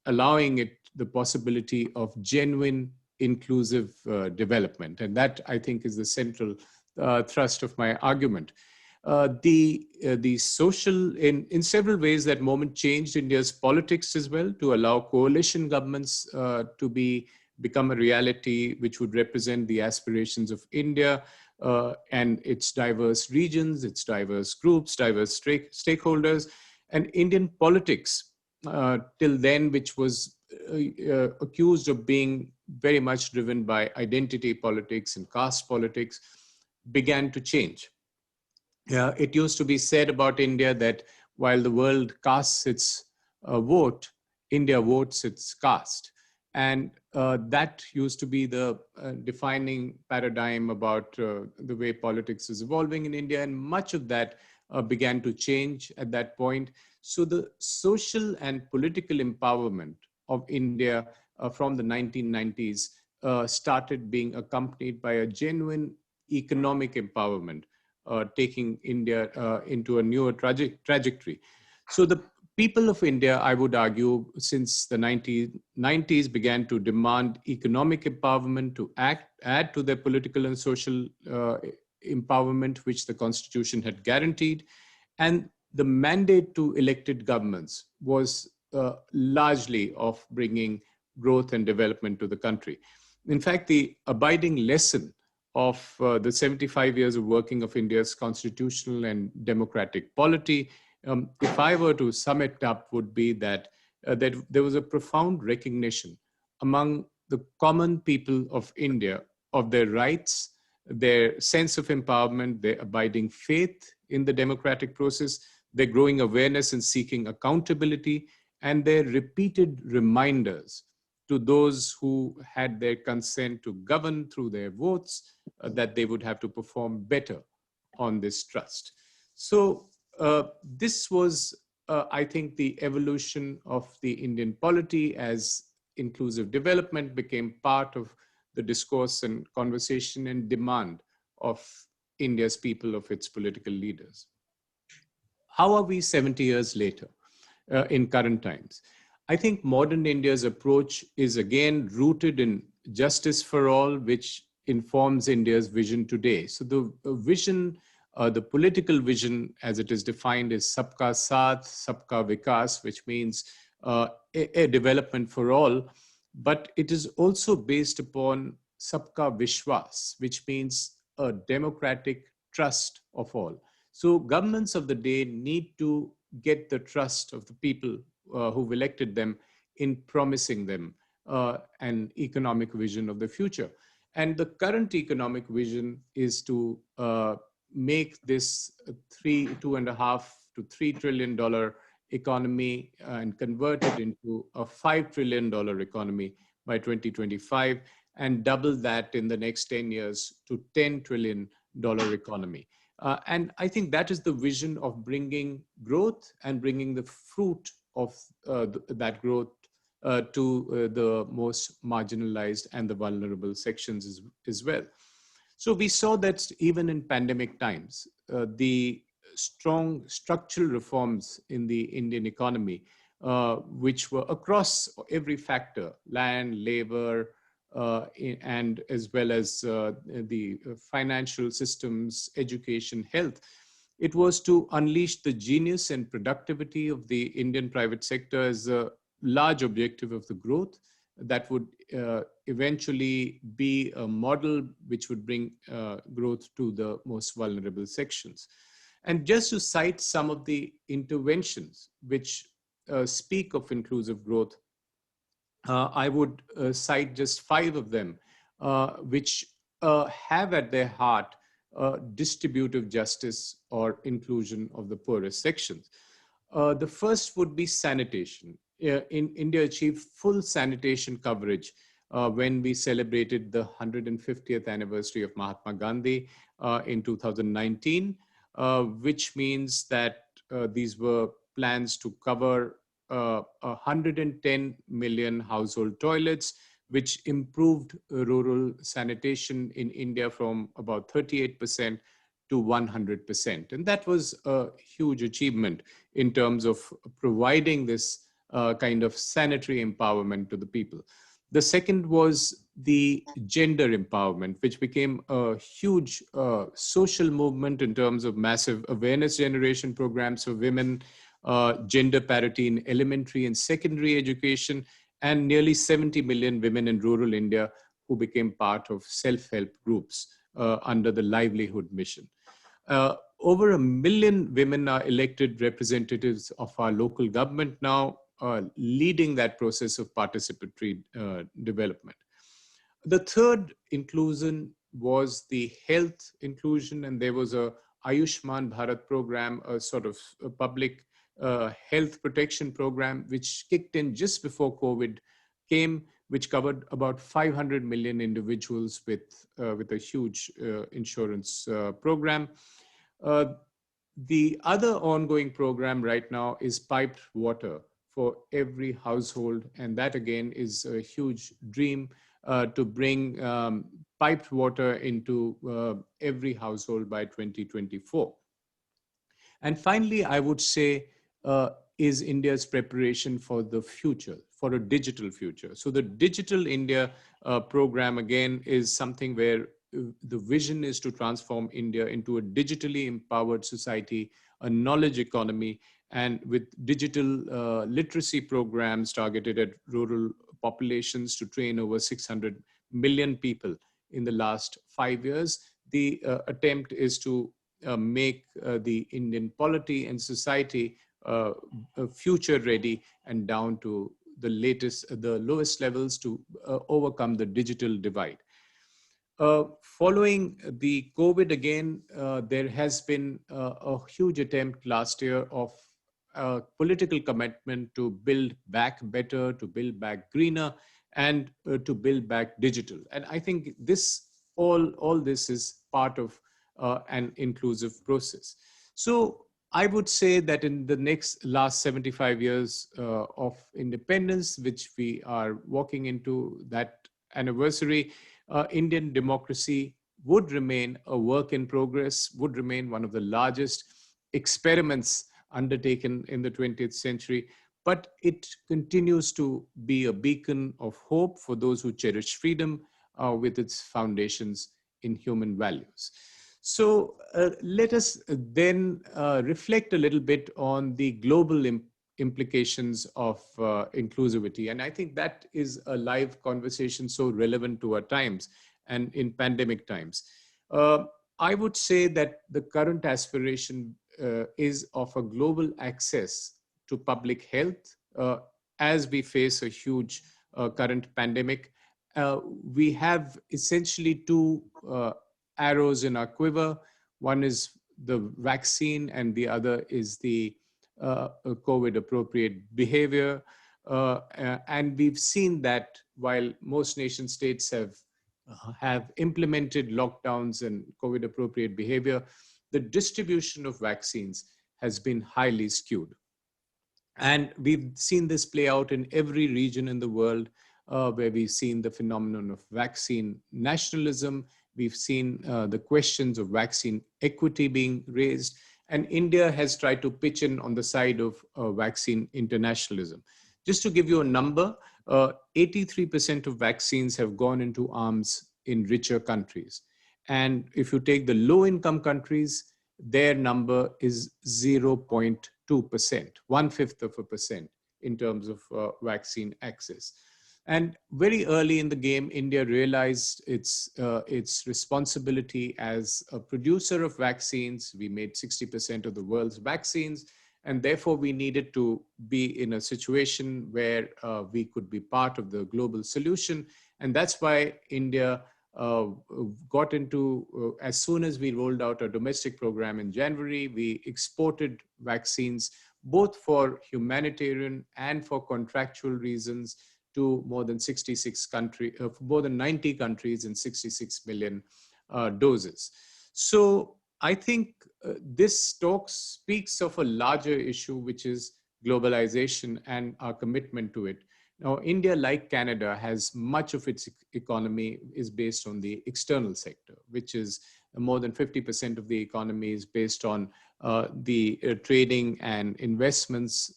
allowing it the possibility of genuine inclusive development. And that, I think, is the central thrust of my argument. The social, in several ways, that moment changed India's politics as well to allow coalition governments to become a reality, which would represent the aspirations of India and its diverse regions, its diverse groups, diverse stakeholders. And Indian politics till then, which was accused of being very much driven by identity politics and caste politics, began to change. It used to be said about India that while the world casts its vote, India votes its caste. And that used to be the defining paradigm about the way politics is evolving in India. And much of that began to change at that point. So the social and political empowerment of India from the 1990s started being accompanied by a genuine economic empowerment, taking India into a newer trajectory. So the people of India, I would argue, since the 1990s began to demand economic empowerment to add to their political and social empowerment, which the Constitution had guaranteed. And the mandate to elected governments was largely of bringing growth and development to the country. In fact, the abiding lesson of the 75 years of working of India's constitutional and democratic polity, if I were to sum it up, would be that there was a profound recognition among the common people of India of their rights, their sense of empowerment, their abiding faith in the democratic process, their growing awareness and seeking accountability, and their repeated reminders to those who had their consent to govern through their votes that they would have to perform better on this trust. So this was, I think, the evolution of the Indian polity as inclusive development became part of the discourse and conversation and demand of India's people, of its political leaders. How are we 70 years later in current times? I think modern India's approach is again rooted in justice for all, which informs India's vision today. So the vision, the political vision as it is defined is Sabka Saath, Sabka Vikas, which means a development for all, but it is also based upon Sabka Vishwas, which means a democratic trust of all. So governments of the day need to get the trust of the people who've elected them in promising them an economic vision of the future. And the current economic vision is to make this $2.5 to $3 trillion economy and convert it into a $5 trillion economy by 2025 and double that in the next 10 years to $10 trillion economy. And I think that is the vision of bringing growth and bringing the fruit of that growth to the most marginalized and the vulnerable sections as well. So we saw that even in pandemic times, the strong structural reforms in the Indian economy, which were across every factor, land, labor, and as well as the financial systems, education, health. It was to unleash the genius and productivity of the Indian private sector as a large objective of the growth that would eventually be a model which would bring growth to the most vulnerable sections. And just to cite some of the interventions which speak of inclusive growth, I would cite just 5 of them, which have at their heart distributive justice or inclusion of the poorest sections. The first would be sanitation. In India achieved full sanitation coverage when we celebrated the 150th anniversary of Mahatma Gandhi in 2019, which means that these were plans to cover 110 million household toilets, which improved rural sanitation in India from about 38% to 100%. And that was a huge achievement in terms of providing this kind of sanitary empowerment to the people. The second was the gender empowerment, which became a huge social movement in terms of massive awareness generation programs for women, gender parity in elementary and secondary education, and nearly 70 million women in rural India who became part of self-help groups under the livelihood mission. Over 1 million women are elected representatives of our local government now, leading that process of participatory development. The third inclusion was the health inclusion, and there was a Ayushman Bharat program, a sort of a public health protection program, which kicked in just before COVID came, which covered about 500 million individuals with a huge insurance program. The other ongoing program right now is piped water for every household. And that again is a huge dream to bring piped water into every household by 2024. And finally, I would say, is India's preparation for the future, for a digital future. So the Digital India program, again, is something where the vision is to transform India into a digitally empowered society, a knowledge economy, and with digital literacy programs targeted at rural populations to train over 600 million people in the last 5 years. The attempt is to make the Indian polity and society future ready and down to the lowest levels to overcome the digital divide. Following the COVID again, there has been a huge attempt last year of political commitment to build back better, to build back greener, and to build back digital. And I think this all this is part of an inclusive process. So I would say that in the last 75 years of independence, which we are walking into that anniversary, Indian democracy would remain a work in progress, would remain one of the largest experiments undertaken in the 20th century, but it continues to be a beacon of hope for those who cherish freedom with its foundations in human values. So let us then reflect a little bit on the global implications of inclusivity. And I think that is a live conversation so relevant to our times and in pandemic times. I would say that the current aspiration is of a global access to public health as we face a huge current pandemic. We have essentially two arrows in our quiver. One is the vaccine and the other is the COVID appropriate behavior. And we've seen that while most nation states have implemented lockdowns and COVID appropriate behavior, the distribution of vaccines has been highly skewed. And we've seen this play out in every region in the world where we've seen the phenomenon of vaccine nationalism. We've seen the questions of vaccine equity being raised, and India has tried to pitch in on the side of vaccine internationalism. Just to give you a number, 83% of vaccines have gone into arms in richer countries. And if you take the low-income countries, their number is 0.2%, 1/5 of a percent in terms of vaccine access. And very early in the game, India realized its responsibility as a producer of vaccines. We made 60% of the world's vaccines, and therefore we needed to be in a situation where we could be part of the global solution. And that's why India got into, as soon as we rolled out our domestic program in January, we exported vaccines both for humanitarian and for contractual reasons to more than 66 countries, more than 90 countries and 66 million doses. So I think this talk speaks of a larger issue, which is globalization and our commitment to it. Now, India, like Canada, has much of its economy is based on the external sector, which is more than 50% of the economy is based on the trading and investments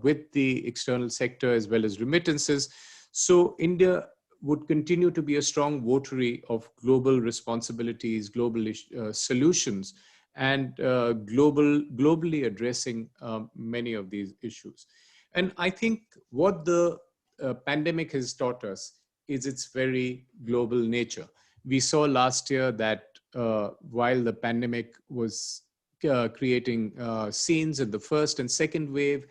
with the external sector as well as remittances. So India would continue to be a strong votary of global responsibilities, global solutions, and globally addressing many of these issues. And I think what the pandemic has taught us is its very global nature. We saw last year that while the pandemic was creating scenes in the first and second wave,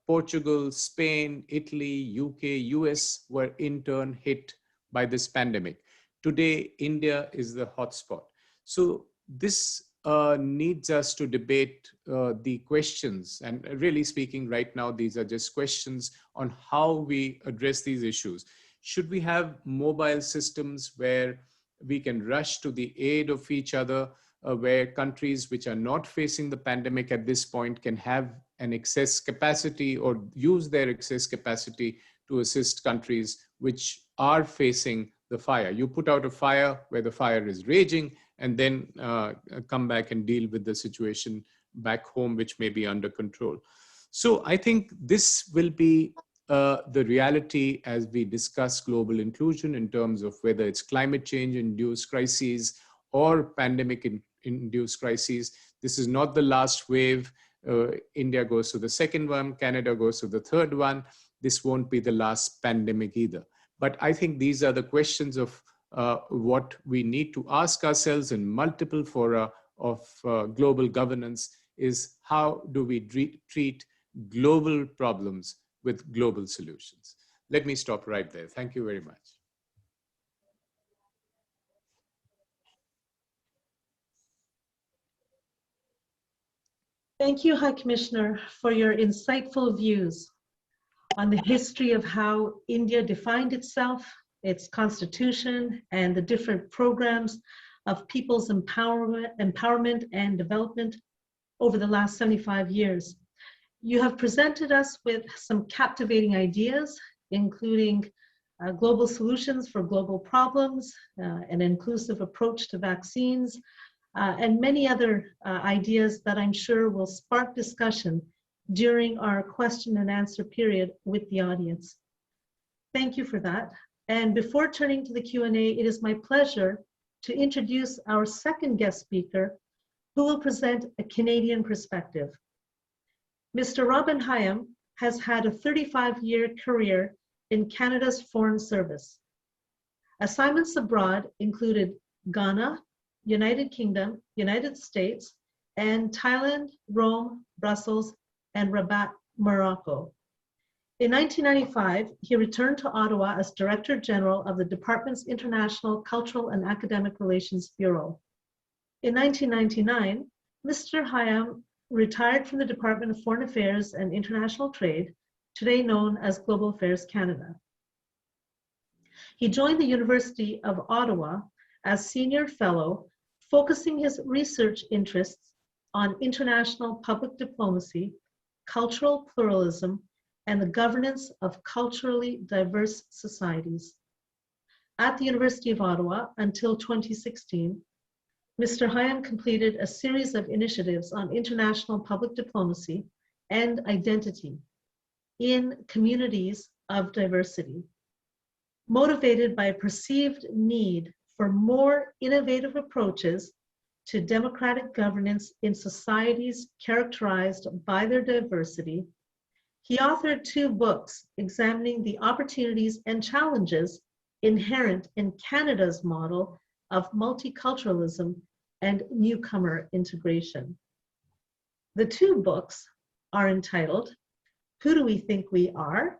Portugal, Spain, Italy, UK, US were in turn hit by this pandemic. Today, India is the hotspot. So this needs us to debate the questions, and really speaking right now, these are just questions on how we address these issues. Should we have mobile systems where we can rush to the aid of each other, where countries which are not facing the pandemic at this point can have an excess capacity or use their excess capacity to assist countries which are facing the fire? You put out a fire where the fire is raging and then come back and deal with the situation back home, which may be under control. So I think this will be the reality as we discuss global inclusion in terms of whether it's climate change induced crises or pandemic induced crises. This is not the last wave. India goes to the second one, Canada goes to the third one. This won't be the last pandemic either. But I think these are the questions of what we need to ask ourselves in multiple fora of global governance is how do we treat global problems with global solutions? Let me stop right there. Thank you very much. Thank you, High Commissioner, for your insightful views on the history of how India defined itself, its constitution, and the different programs of people's empowerment and development over the last 75 years. You have presented us with some captivating ideas, including global solutions for global problems, an inclusive approach to vaccines, and many other ideas that I'm sure will spark discussion during our question and answer period with the audience. Thank you for that. And before turning to the Q&A, it is my pleasure to introduce our second guest speaker, who will present a Canadian perspective. Mr. Robin Higham has had a 35-year career in Canada's Foreign Service. Assignments abroad included Ghana, United Kingdom, United States, and Thailand, Rome, Brussels, and Rabat, Morocco. In 1995, he returned to Ottawa as Director General of the Department's International Cultural and Academic Relations Bureau. In 1999, Mr. Higham retired from the Department of Foreign Affairs and International Trade, today known as Global Affairs Canada. He joined the University of Ottawa as Senior Fellow, focusing his research interests on international public diplomacy, cultural pluralism, and the governance of culturally diverse societies. At the University of Ottawa until 2016, Mr. Higham completed a series of initiatives on international public diplomacy and identity in communities of diversity, motivated by a perceived need for more innovative approaches to democratic governance in societies characterized by their diversity. He authored 2 books examining the opportunities and challenges inherent in Canada's model of multiculturalism and newcomer integration. The 2 books are entitled, Who Do We Think We Are?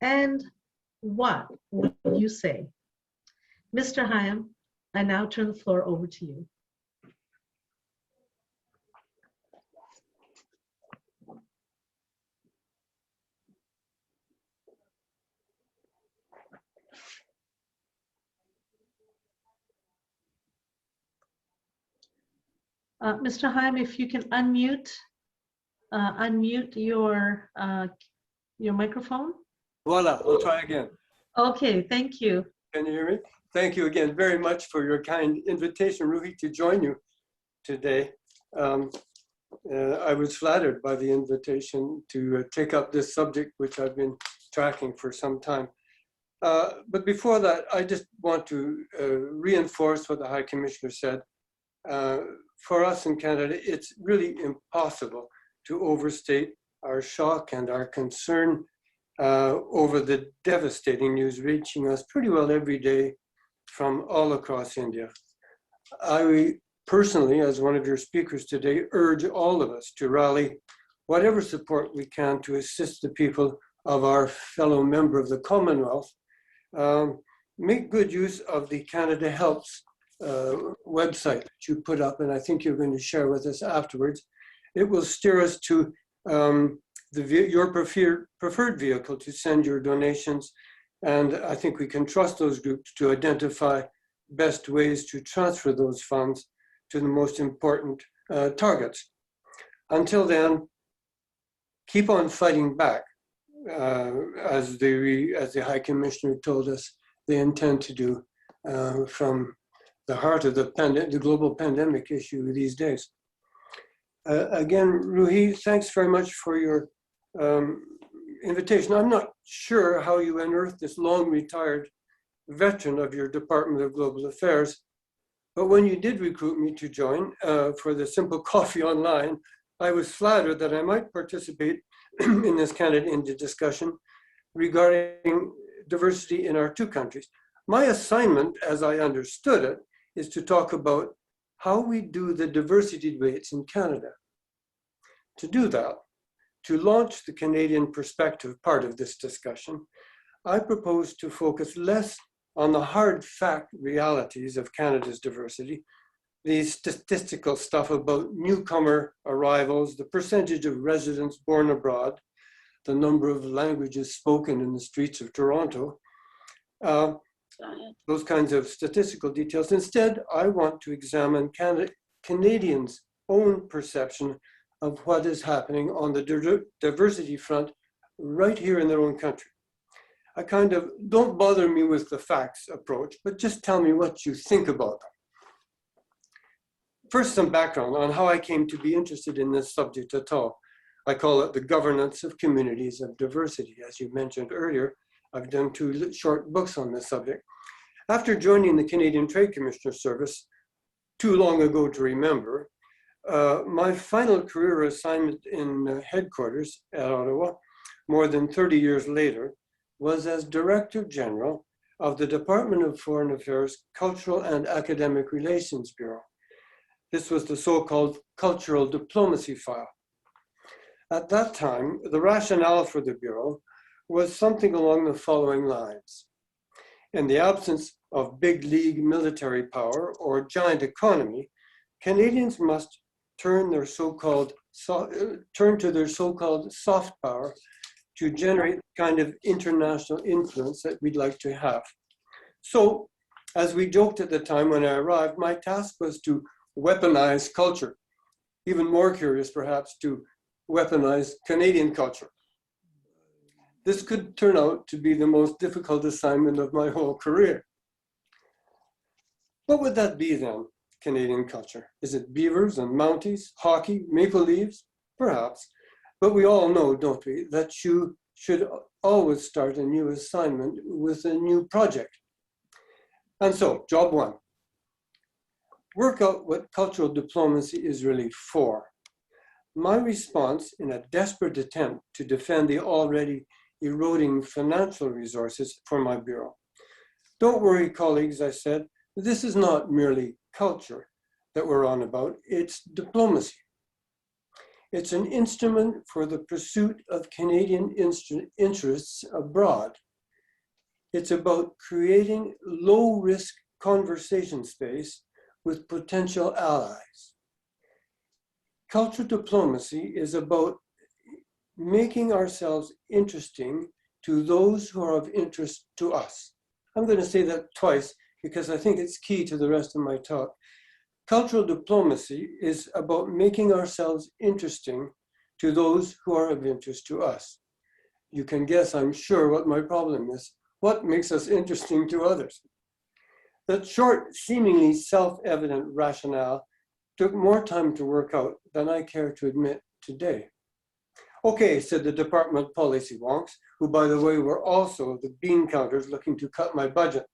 And What Would You Say? Mr. Higham, I now turn the floor over to you. Mr. Higham, if you can unmute your microphone. Voila, I'll try again. Okay, thank you. Can you hear me? Thank you again very much for your kind invitation, Ruhi, to join you today. I was flattered by the invitation to take up this subject, which I've been tracking for some time. But before that, I just want to reinforce what the High Commissioner said. For us in Canada, it's really impossible to overstate our shock and our concern over the devastating news reaching us pretty well every day from all across India. I personally, as one of your speakers today, urge all of us to rally whatever support we can to assist the people of our fellow member of the Commonwealth. Make good use of the Canada Helps website that you put up, and I think you're going to share with us afterwards. It will steer us to your preferred vehicle to send your donations, and I think we can trust those groups to identify best ways to transfer those funds to the most important targets. Until then, keep on fighting back, as the High Commissioner told us they intend to do from the heart of the global pandemic issue these days. Again, Ruhi, thanks very much for your invitation. I'm not sure how you unearthed this long retired veteran of your Department of Global Affairs, but when you did recruit me to join for the Simple Coffee Online, I was flattered that I might participate in this Canada-India discussion regarding diversity in our 2 countries. My assignment, as I understood it, is to talk about how we do the diversity debates in Canada. To do that, to launch the Canadian perspective part of this discussion, I propose to focus less on the hard fact realities of Canada's diversity, the statistical stuff about newcomer arrivals, the percentage of residents born abroad, the number of languages spoken in the streets of Toronto, those kinds of statistical details. Instead, I want to examine Canadians' own perception of what is happening on the diversity front right here in their own country. I kind of, don't bother me with the facts approach, but just tell me what you think about them. First, some background on how I came to be interested in this subject at all. I call it the governance of communities of diversity. As you mentioned earlier, I've done 2 short books on this subject. After joining the Canadian Trade Commissioner Service, too long ago to remember, my final career assignment in headquarters at Ottawa, more than 30 years later, was as Director General of the Department of Foreign Affairs Cultural and Academic Relations Bureau. This was the so-called cultural diplomacy file. At that time, the rationale for the Bureau was something along the following lines. In the absence of big league military power or giant economy, Canadians must turn to their so-called soft power to generate the kind of international influence that we'd like to have. So, as we joked at the time when I arrived, my task was to weaponize culture. Even more curious, perhaps, to weaponize Canadian culture. This could turn out to be the most difficult assignment of my whole career. What would that be then, Canadian culture? Is it beavers and mounties, hockey, maple leaves? Perhaps. But we all know, don't we, that you should always start a new assignment with a new project. And so, job 1. Work out what cultural diplomacy is really for. My response, in a desperate attempt to defend the already eroding financial resources for my bureau. Don't worry, colleagues, I said, this is not merely culture that we're on about, it's diplomacy. It's an instrument for the pursuit of Canadian interests abroad. It's about creating low-risk conversation space with potential allies. Cultural diplomacy is about making ourselves interesting to those who are of interest to us. I'm going to say that twice because I think it's key to the rest of my talk. Cultural diplomacy is about making ourselves interesting to those who are of interest to us. You can guess, I'm sure, what my problem is. What makes us interesting to others? That short, seemingly self-evident rationale took more time to work out than I care to admit today. Okay, said the department policy wonks, who, by the way, were also the bean counters looking to cut my budget.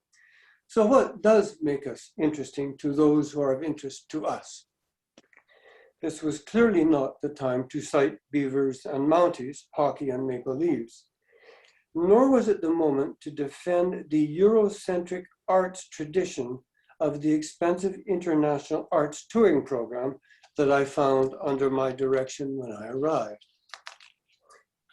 So what does make us interesting to those who are of interest to us? This was clearly not the time to cite beavers and mounties, hockey and maple leaves. Nor was it the moment to defend the Eurocentric arts tradition of the expensive international arts touring program that I found under my direction when I arrived.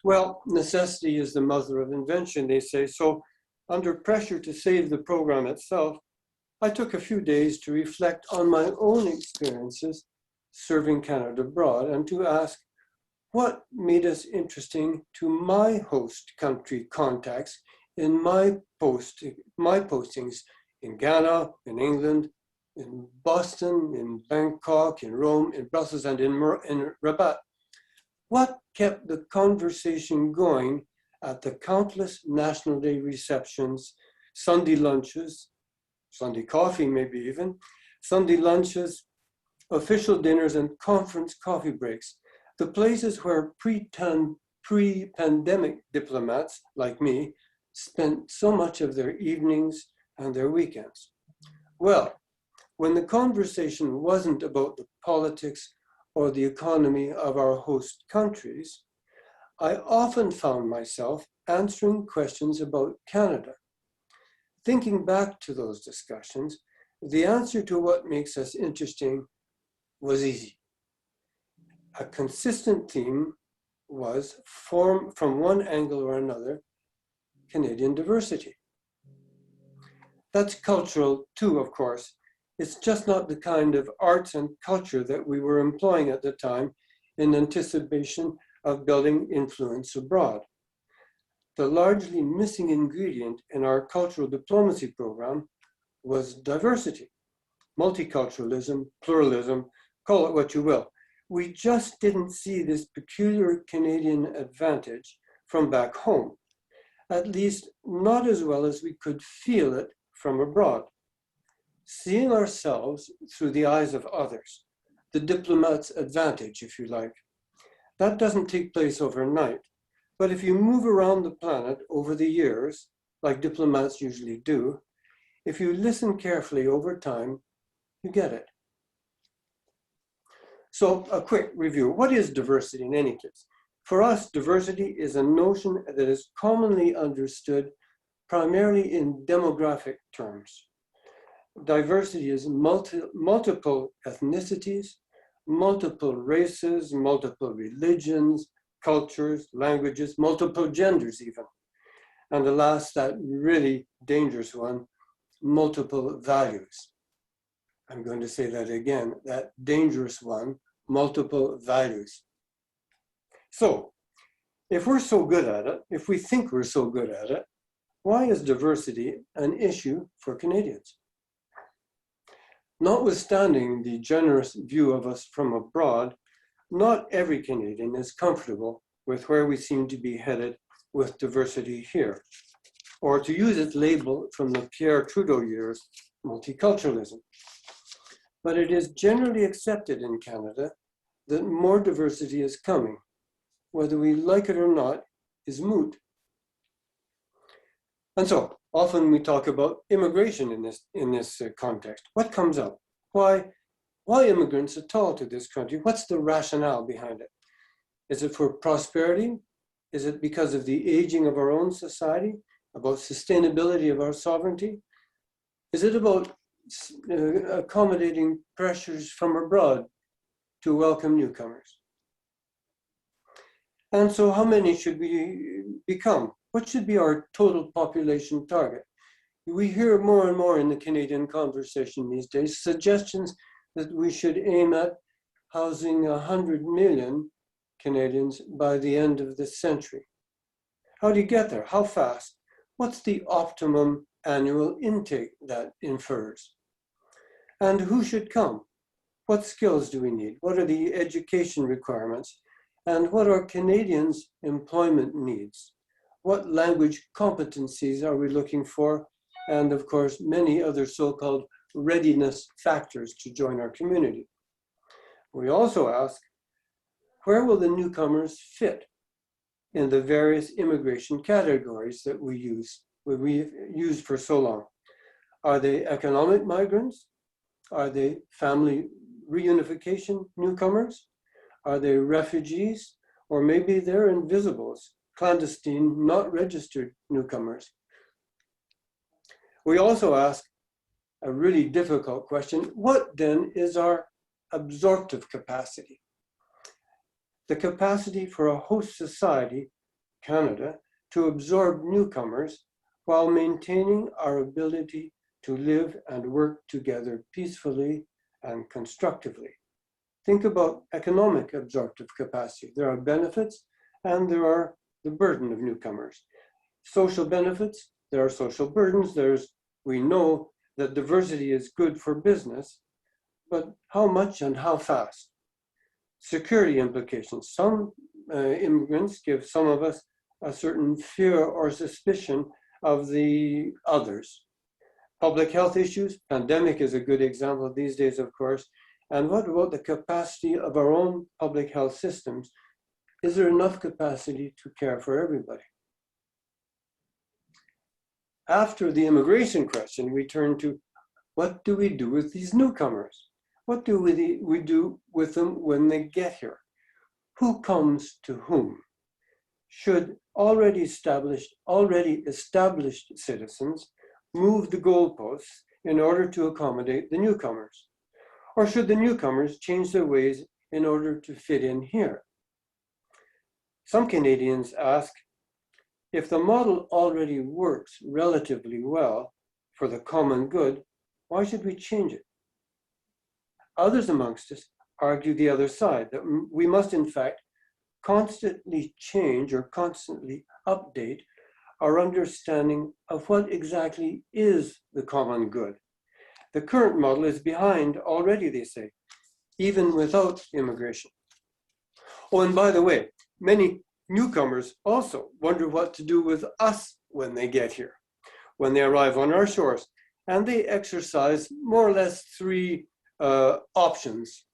Well, necessity is the mother of invention, they say, so under pressure to save the program itself, I took a few days to reflect on my own experiences serving Canada abroad and to ask what made us interesting to my host country contacts in my postings in Ghana, in England, in Boston, in Bangkok, in Rome, in Brussels, and in Rabat. What kept the conversation going at the countless National Day receptions, Sunday lunches, Sunday coffee maybe even, Sunday lunches, official dinners, and conference coffee breaks, the places where pre-pandemic diplomats like me spent so much of their evenings and their weekends? Well, when the conversation wasn't about the politics or the economy of our host countries, I often found myself answering questions about Canada. Thinking back to those discussions, the answer to what makes us interesting was easy. A consistent theme was, from one angle or another, Canadian diversity. That's cultural too, of course. It's just not the kind of arts and culture that we were employing at the time in anticipation of building influence abroad. The largely missing ingredient in our cultural diplomacy program was diversity, multiculturalism, pluralism, call it what you will. We just didn't see this peculiar Canadian advantage from back home, at least not as well as we could feel it from abroad. Seeing ourselves through the eyes of others, the diplomat's advantage, if you like. That doesn't take place overnight, but if you move around the planet over the years, like diplomats usually do, if you listen carefully over time, you get it. So a quick review. What is diversity in any case? For us, diversity is a notion that is commonly understood primarily in demographic terms. Diversity is multiple ethnicities, multiple races, multiple religions, cultures, languages, multiple genders even. And the last, that really dangerous one, multiple values. I'm going to say that again, that dangerous one, multiple values. So, if we're so good at it, if we think we're so good at it, why is diversity an issue for Canadians? Notwithstanding the generous view of us from abroad, not every Canadian is comfortable with where we seem to be headed with diversity here, or to use its label from the Pierre Trudeau years, multiculturalism. But it is generally accepted in Canada that more diversity is coming. Whether we like it or not is moot. And so often we talk about immigration in this context. What comes up? Why immigrants at all to this country? What's the rationale behind it? Is it for prosperity? Is it because of the aging of our own society, about sustainability of our sovereignty? Is it about accommodating pressures from abroad to welcome newcomers? And so how many should we become? What should be our total population target? We hear more and more in the Canadian conversation these days, suggestions that we should aim at housing 100 million Canadians by the end of this century. How do you get there? How fast? What's the optimum annual intake that infers? And who should come? What skills do we need? What are the education requirements? And what are Canadians' employment needs? What language competencies are we looking for? And of course, many other so-called readiness factors to join our community. We also ask, where will the newcomers fit in the various immigration categories that we've used for so long? Are they economic migrants? Are they family reunification newcomers? Are they refugees? Or maybe they're invisibles, clandestine, not registered newcomers. We also ask a really difficult question: what then is our absorptive capacity? The capacity for a host society, Canada, to absorb newcomers while maintaining our ability to live and work together peacefully and constructively. Think about economic absorptive capacity. There are benefits and there are the burden of newcomers. Social benefits, there are social burdens. We know that diversity is good for business, but how much and how fast? Security implications. Some immigrants give some of us a certain fear or suspicion of the others. Public health issues, pandemic is a good example these days, of course. And what about the capacity of our own public health systems? Is there enough capacity to care for everybody? After the immigration question, we turn to what do we do with these newcomers? What do we do with them when they get here? Who comes to whom? Should already established citizens move the goalposts in order to accommodate the newcomers? Or should the newcomers change their ways in order to fit in here? Some Canadians ask, if the model already works relatively well for the common good, why should we change it? Others amongst us argue the other side, that we must in fact constantly change or constantly update our understanding of what exactly is the common good. The current model is behind already, they say, even without immigration. Oh, and by the way, many newcomers also wonder what to do with us when they get here, when they arrive on our shores, and they exercise more or less three options: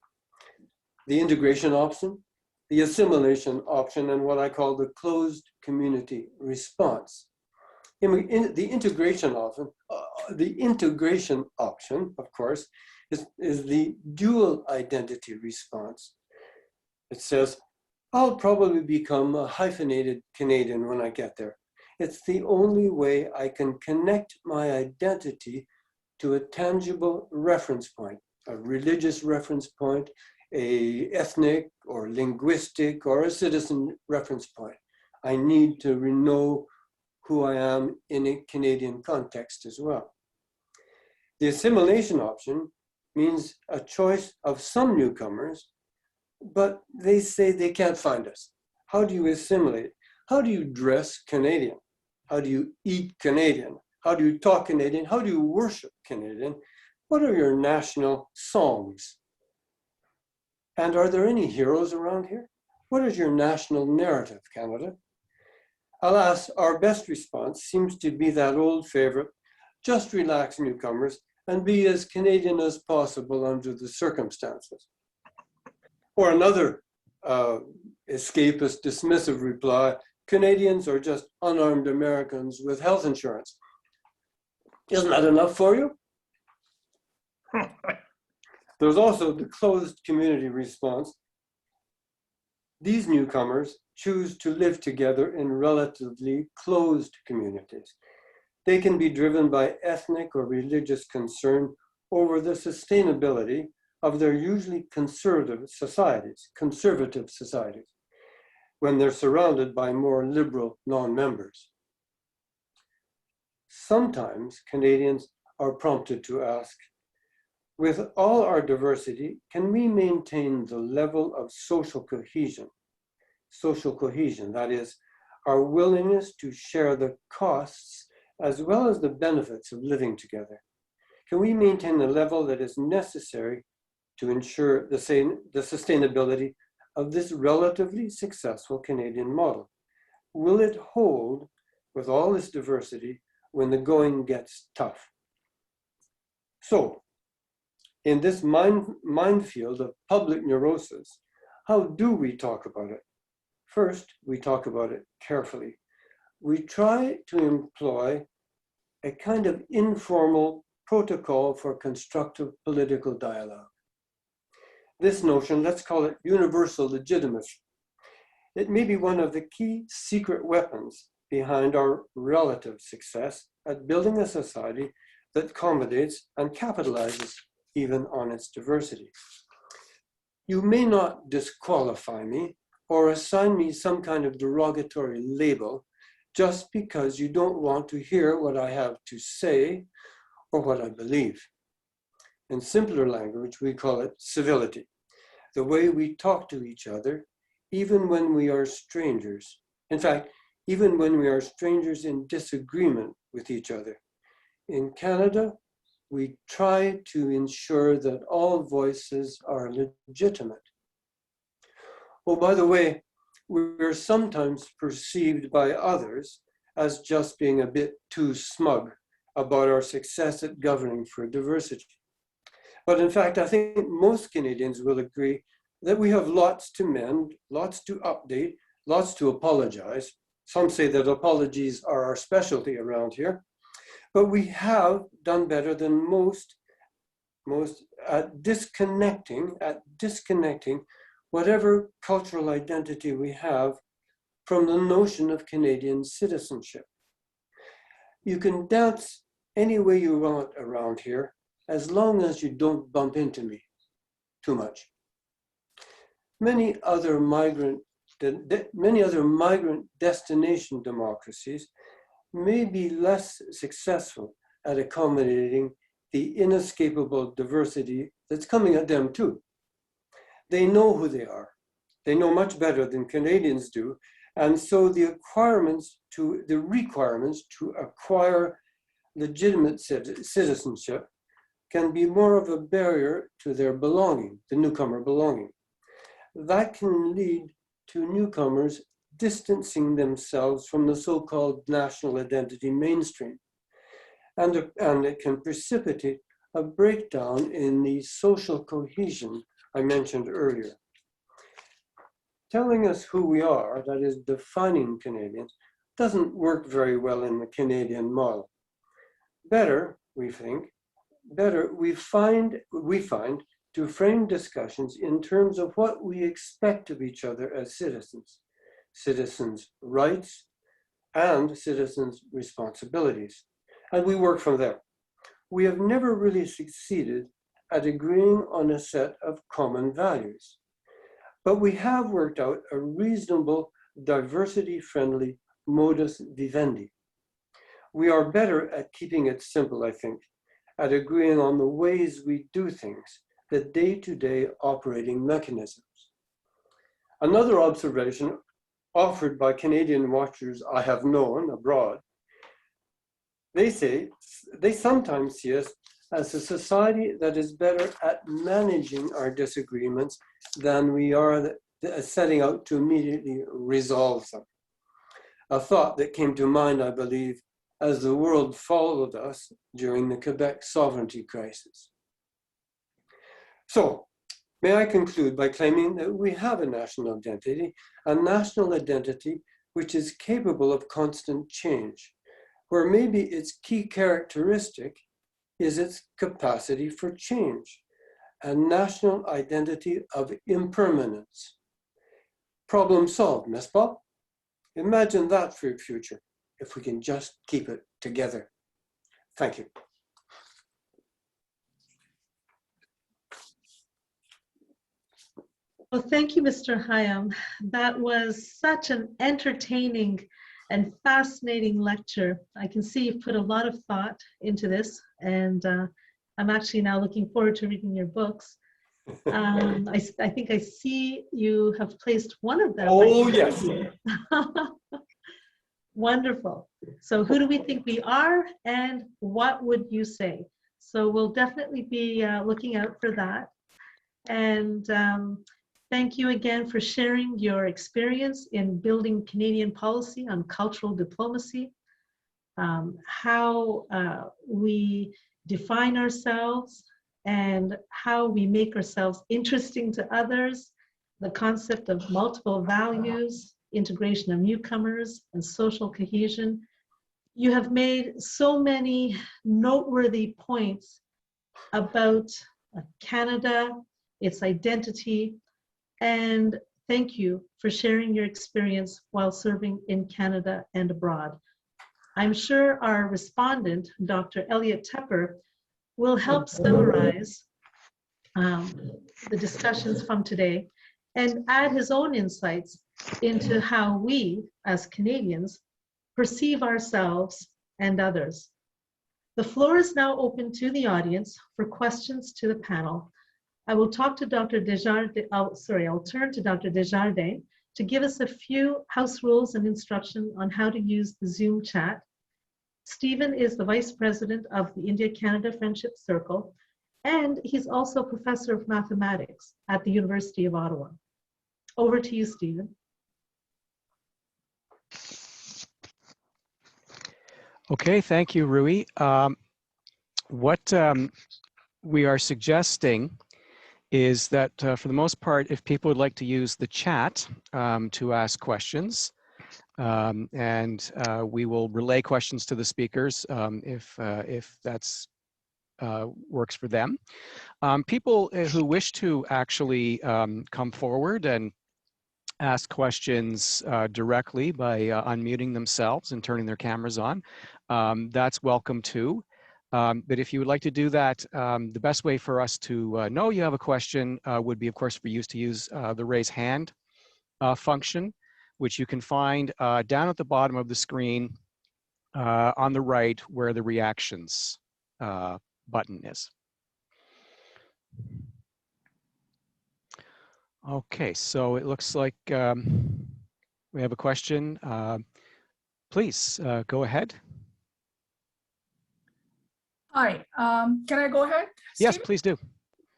the integration option, the assimilation option, and what I call the closed community response. The integration option, of course, is the dual identity response. It says, I'll probably become a hyphenated Canadian when I get there. It's the only way I can connect my identity to a tangible reference point, a religious reference point, a ethnic or linguistic or a citizen reference point. I need to know who I am in a Canadian context as well. The assimilation option means a choice of some newcomers, but they say they can't find us. How do you assimilate? How do you dress Canadian? How do you eat Canadian? How do you talk Canadian? How do you worship Canadian? What are your national songs? And are there any heroes around here? What is your national narrative, Canada? Alas, our best response seems to be that old favorite: just relax, newcomers, and be as Canadian as possible under the circumstances. Or another escapist, dismissive reply: Canadians are just unarmed Americans with health insurance. Isn't that enough for you? There's also the closed community response. These newcomers choose to live together in relatively closed communities. They can be driven by ethnic or religious concern over the sustainability of their usually conservative societies, when they're surrounded by more liberal non-members. Sometimes Canadians are prompted to ask, with all our diversity, can we maintain the level of social cohesion? Social cohesion, that is, our willingness to share the costs as well as the benefits of living together. Can we maintain the level that is necessary to ensure the sustainability of this relatively successful Canadian model? Will it hold with all this diversity when the going gets tough? So, in this minefield of public neurosis, how do we talk about it? First, we talk about it carefully. We try to employ a kind of informal protocol for constructive political dialogue. This notion, let's call it universal legitimacy. It may be one of the key secret weapons behind our relative success at building a society that accommodates and capitalizes even on its diversity. You may not disqualify me or assign me some kind of derogatory label just because you don't want to hear what I have to say or what I believe. In simpler language, we call it civility, the way we talk to each other, even when we are strangers. In fact, even when we are strangers in disagreement with each other. In Canada, we try to ensure that all voices are legitimate. Oh, by the way, we're sometimes perceived by others as just being a bit too smug about our success at governing for diversity. But in fact, I think most Canadians will agree that we have lots to mend, lots to update, lots to apologize. Some say that apologies are our specialty around here, but we have done better than most at disconnecting whatever cultural identity we have from the notion of Canadian citizenship. You can dance any way you want around here, as long as you don't bump into me too much. Many other migrant destination democracies may be less successful at accommodating the inescapable diversity that's coming at them too. They know who they are. They know much better than Canadians do. And so the requirements to acquire legitimate citizenship can be more of a barrier to their belonging, the newcomer belonging. That can lead to newcomers distancing themselves from the so-called national identity mainstream. And it can precipitate a breakdown in the social cohesion I mentioned earlier. Telling us who we are, that is defining Canadians, doesn't work very well in the Canadian model. Better, we find to frame discussions in terms of what we expect of each other as citizens, citizens' rights and citizens' responsibilities. And we work from there. We have never really succeeded at agreeing on a set of common values, but we have worked out a reasonable, diversity-friendly modus vivendi. We are better at keeping it simple, I think, at agreeing on the ways we do things, the day-to-day operating mechanisms. Another observation offered by Canadian watchers I have known abroad, they sometimes see us as a society that is better at managing our disagreements than we are setting out to immediately resolve them. A thought that came to mind, I believe, as the world followed us during the Quebec sovereignty crisis. So, may I conclude by claiming that we have a national identity which is capable of constant change, where maybe its key characteristic is its capacity for change, a national identity of impermanence. problem solved, n'est-ce pas? Imagine that for your future, if we can just keep it together. Thank you. Well, thank you, Mr. Higham. That was such an entertaining and fascinating lecture. I can see you've put a lot of thought into this, and I'm actually now looking forward to reading your books. I think I see you have placed one of them. Oh, yes. Wonderful. So who do we think we are, and what would you say? So we'll definitely be looking out for that. And thank you again for sharing your experience in building Canadian policy on cultural diplomacy, how we define ourselves and how we make ourselves interesting to others, the concept of multiple values, integration of newcomers, and social cohesion. You have made so many noteworthy points about Canada, its identity, and thank you for sharing your experience while serving in Canada and abroad. I'm sure our respondent, Dr. Elliot Tepper, will help summarize the discussions from today and add his own insights into how we, as Canadians, perceive ourselves and others. The floor is now open to the audience for questions to the panel. I will talk to Dr. Desjardins, I'll turn to Dr. Desjardins to give us a few house rules and instruction on how to use the Zoom chat. Stephen is the Vice President of the India-Canada Friendship Circle, and he's also Professor of Mathematics at the University of Ottawa. Over to you, Stephen. Okay, thank you, Rui. What we are suggesting is that for the most part, if people would like to use the chat to ask questions, and we will relay questions to the speakers if that's works for them. People who wish to actually come forward and ask questions directly by unmuting themselves and turning their cameras on, that's welcome too. But if you would like to do that, the best way for us to know you have a question would be, of course, for you to use the raise hand function, which you can find down at the bottom of the screen on the right where the reactions button is. Okay, so it looks like we have a question. Please go ahead. Hi, can I go ahead? Yes, Steve? please do.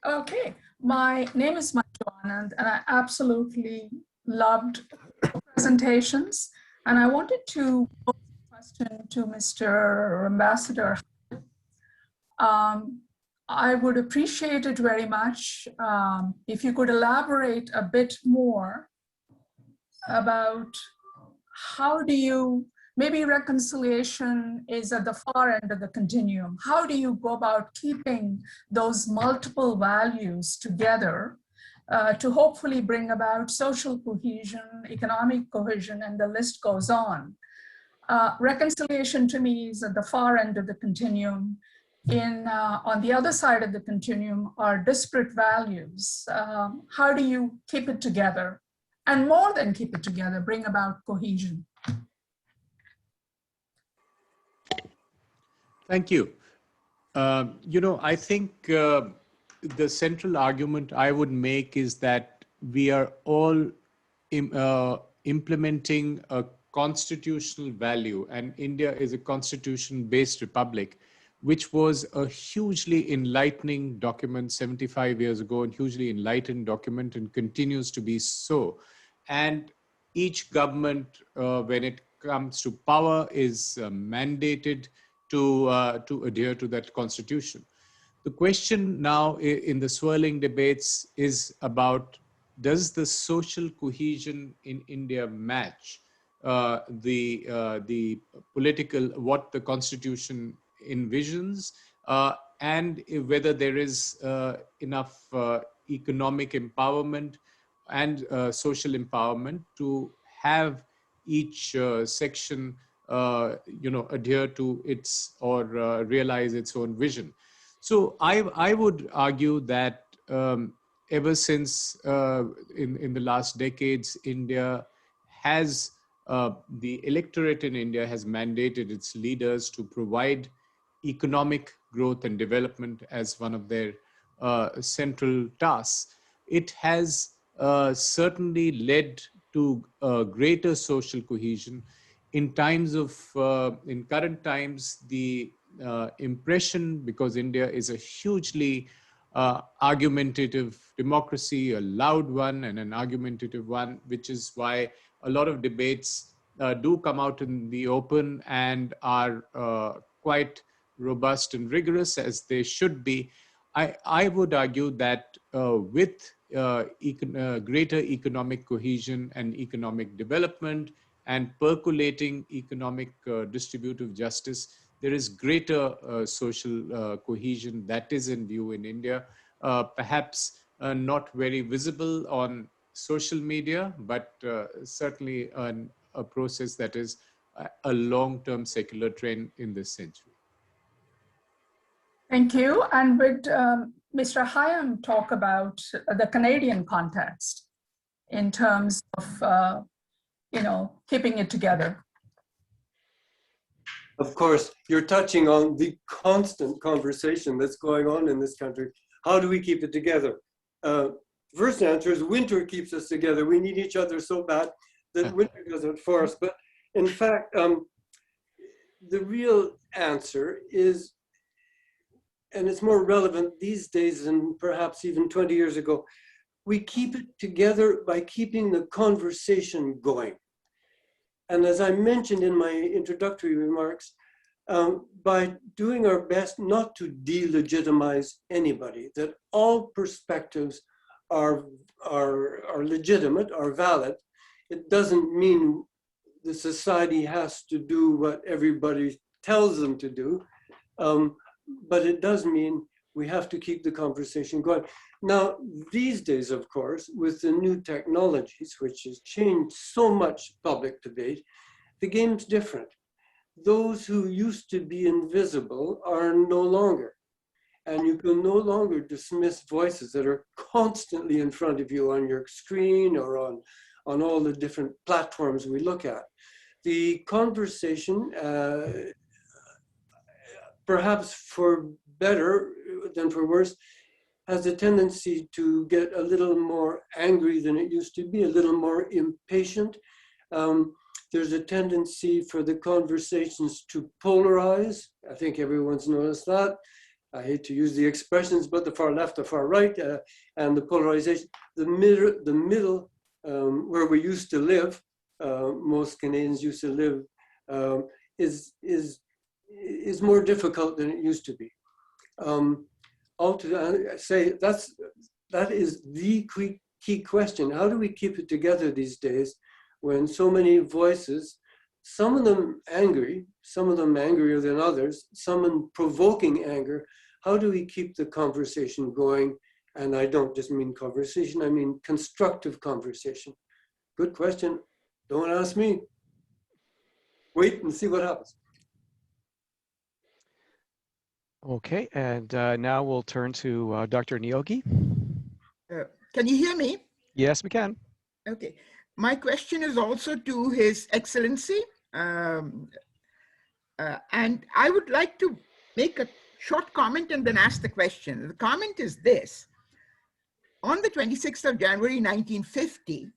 Okay, my name is Manju Anand, and I absolutely loved the presentations. And I wanted to pose a question to Mr. Ambassador. I would appreciate it very much if you could elaborate a bit more about how do you, maybe reconciliation is at the far end of the continuum. How do you go about keeping those multiple values together to hopefully bring about social cohesion, economic cohesion, and the list goes on. Reconciliation to me is at the far end of the continuum. On the other side of the continuum are disparate values. How do you keep it together? And more than keep it together, bring about cohesion. Thank you. I think the central argument I would make is that we are all implementing a constitutional value, and India is a constitution-based republic, which was a hugely enlightening document 75 years ago, and hugely enlightened document, and continues to be so. And each government, when it comes to power, is mandated to adhere to that constitution. The question now in the swirling debates is about, does the social cohesion in India match the political, what the constitution envisions, and whether there is enough economic empowerment and social empowerment to have each section adhere to its or realize its own vision. So I would argue that ever since in the last decades, India has, the electorate in India has mandated its leaders to provide economic growth and development as one of their central tasks. It has certainly led to greater social cohesion. In current times, the impression, because India is a hugely argumentative democracy, a loud one and an argumentative one, which is why a lot of debates do come out in the open and are quite robust and rigorous, as they should be. I would argue that with greater economic cohesion and economic development and percolating economic distributive justice, there is greater social cohesion that is in view in India, perhaps not very visible on social media, but certainly a process that is a long-term secular trend in this century. Thank you. And would Mr. Higham talk about the Canadian context in terms of, keeping it together? Of course, you're touching on the constant conversation that's going on in this country. How do we keep it together? First answer is winter keeps us together. We need each other so bad that winter does it for us. But in fact, the real answer is, and it's more relevant these days than perhaps even 20 years ago, we keep it together by keeping the conversation going. And as I mentioned in my introductory remarks, by doing our best not to delegitimize anybody, that all perspectives are legitimate, are valid. It doesn't mean the society has to do what everybody tells them to do, but it does mean we have to keep the conversation going. Now, these days, of course, with the new technologies, which has changed so much public debate, the game's different. Those who used to be invisible are no longer. And you can no longer dismiss voices that are constantly in front of you on your screen or on all the different platforms we look at. The conversation, perhaps for better than for worse, has a tendency to get a little more angry than it used to be, a little more impatient. There's a tendency for the conversations to polarize. I think everyone's noticed that. I hate to use the expressions, but the far left, the far right, and the polarization. The middle, where we used to live, most Canadians used to live, is more difficult than it used to be. I say that is the key question. How do we keep it together these days when so many voices, some of them angry, some of them angrier than others, some provoking anger? How do we keep the conversation going? And I don't just mean conversation, I mean constructive conversation. Good question. Don't ask me. Wait and see what happens. Okay, and now we'll turn to Dr. Niogi. Can you hear me? Yes, we can. Okay. My question is also to His Excellency. And I would like to make a short comment and then ask the question. The comment is this. On the 26th of January, 1950,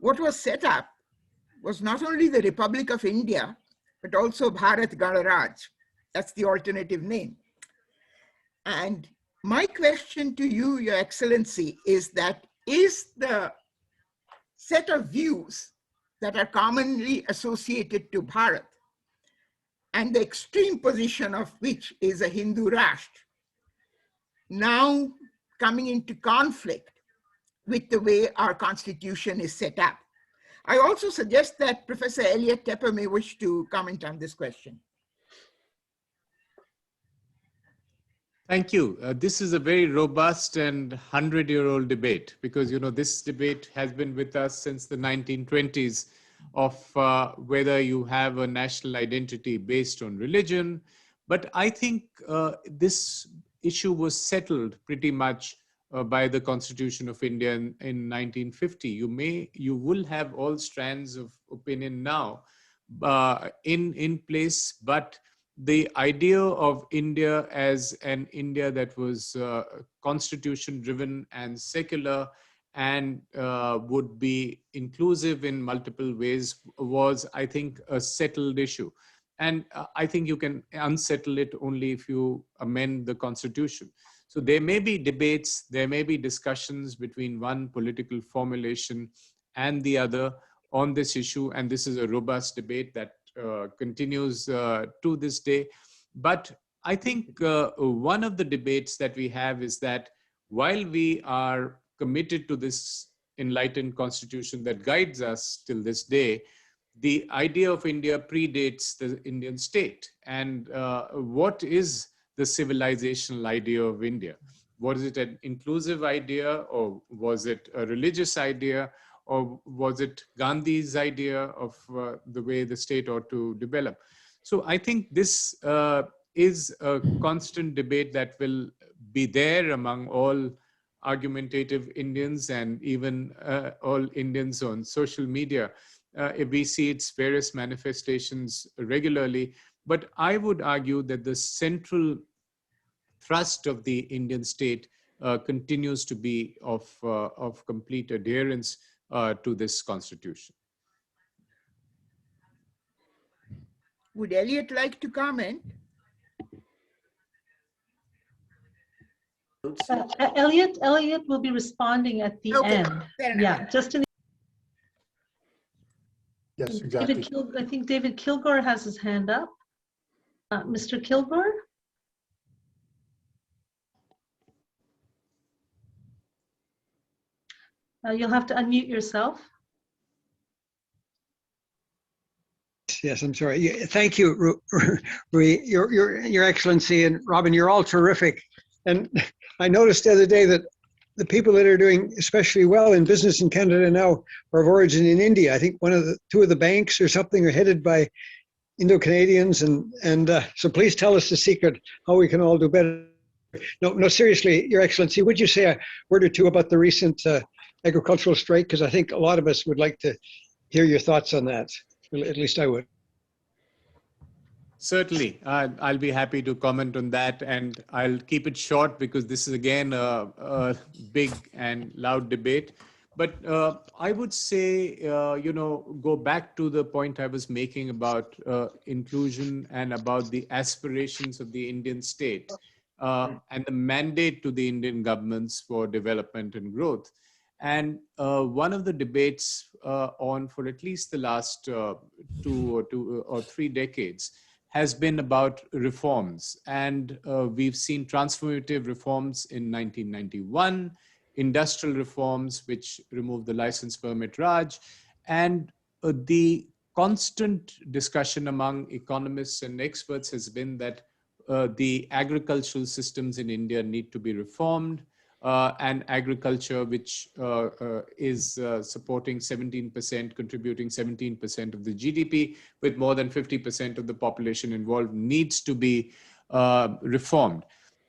what was set up was not only the Republic of India, but also Bharat Ganaraj. That's the alternative name. And my question to you, Your Excellency, is that is the set of views that are commonly associated to Bharat and the extreme position of which is a Hindu Rashtra, now coming into conflict with the way our constitution is set up? I also suggest that Professor Elliot Tepper may wish to comment on this question. Thank you. This is a very robust and 100-year-old debate because, you know, this debate has been with us since the 1920s of whether you have a national identity based on religion. But I think this issue was settled pretty much by the Constitution of India in 1950. You will have all strands of opinion now in place, but the idea of India as an India that was constitution driven and secular and would be inclusive in multiple ways was, I think, a settled issue. And I think you can unsettle it only if you amend the constitution. So there may be debates, there may be discussions between one political formulation and the other on this issue. And this is a robust debate that continues to this day. But I think one of the debates that we have is that while we are committed to this enlightened constitution that guides us till this day, the idea of India predates the Indian state. And what is the civilizational idea of India? Was it an inclusive idea, or was it a religious idea? Or was it Gandhi's idea of the way the state ought to develop? So I think this is a constant debate that will be there among all argumentative Indians and even all Indians on social media. If we see its various manifestations regularly. But I would argue that the central thrust of the Indian state continues to be of complete adherence to this constitution. Would Elliot like to comment? Elliot will be responding at the end. Yeah, just in. Yes, exactly. I think David Kilgore has his hand up. Mr. Kilgore? You'll have to unmute yourself. Yes, I'm sorry. Thank you, Rui, Your Excellency, and Robin, you're all terrific. And I noticed the other day that the people that are doing especially well in business in Canada now are of origin in India. I think two of the banks or something are headed by Indo-Canadians, and so please tell us the secret how we can all do better. No, seriously, Your Excellency, would you say a word or two about the recent agricultural strike? Because I think a lot of us would like to hear your thoughts on that. At least I would. Certainly, I'll be happy to comment on that, and I'll keep it short because this is again a big and loud debate. But I would say, go back to the point I was making about inclusion and about the aspirations of the Indian state and the mandate to the Indian governments for development and growth. And one of the debates on for at least the last 2 or 3 decades has been about reforms. And we've seen transformative reforms in 1991, industrial reforms, which removed the license permit Raj, and the constant discussion among economists and experts has been that the agricultural systems in India need to be reformed, and agriculture, which is supporting 17%, contributing 17% of the GDP, with more than 50% of the population involved, needs to be reformed.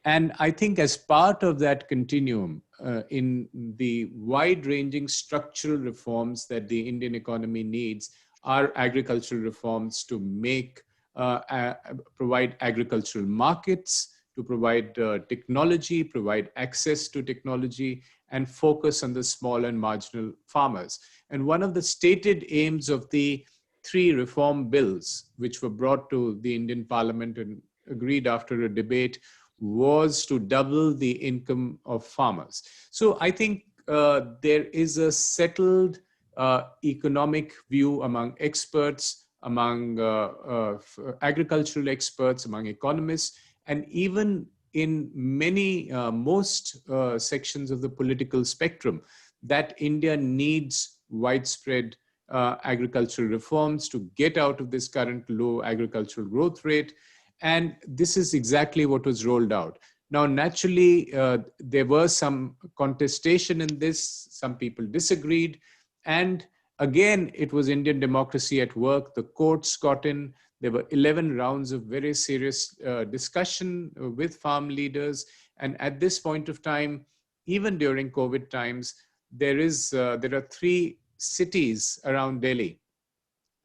And I think as part of that continuum, in the wide-ranging structural reforms that the Indian economy needs, are agricultural reforms to make, provide agricultural markets, to provide technology, provide access to technology, and focus on the small and marginal farmers. And one of the stated aims of the 3 reform bills, which were brought to the Indian Parliament and agreed after a debate, was to double the income of farmers. So I think there is a settled economic view among experts, among agricultural experts, among economists, and even in many, most sections of the political spectrum, that India needs widespread agricultural reforms to get out of this current low agricultural growth rate. And this is exactly what was rolled out. Now, naturally, there was some contestation in this. Some people disagreed. And again, it was Indian democracy at work. The courts got in. There were 11 rounds of very serious discussion with farm leaders. And at this point of time, even during COVID times, there are 3 cities around Delhi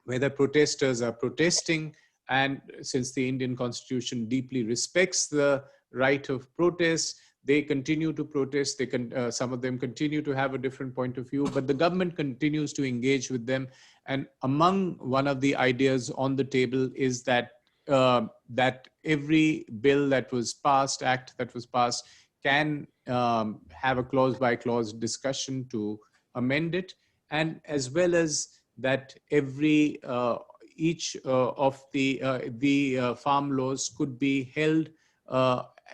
where the protesters are protesting. And since the Indian constitution deeply respects the right of protest, they continue to protest. Some of them continue to have a different point of view, but the government continues to engage with them. And among one of the ideas on the table is that that every bill that was passed, act that was passed, can have a clause by clause discussion to amend it, and as well as that each of the farm laws could be held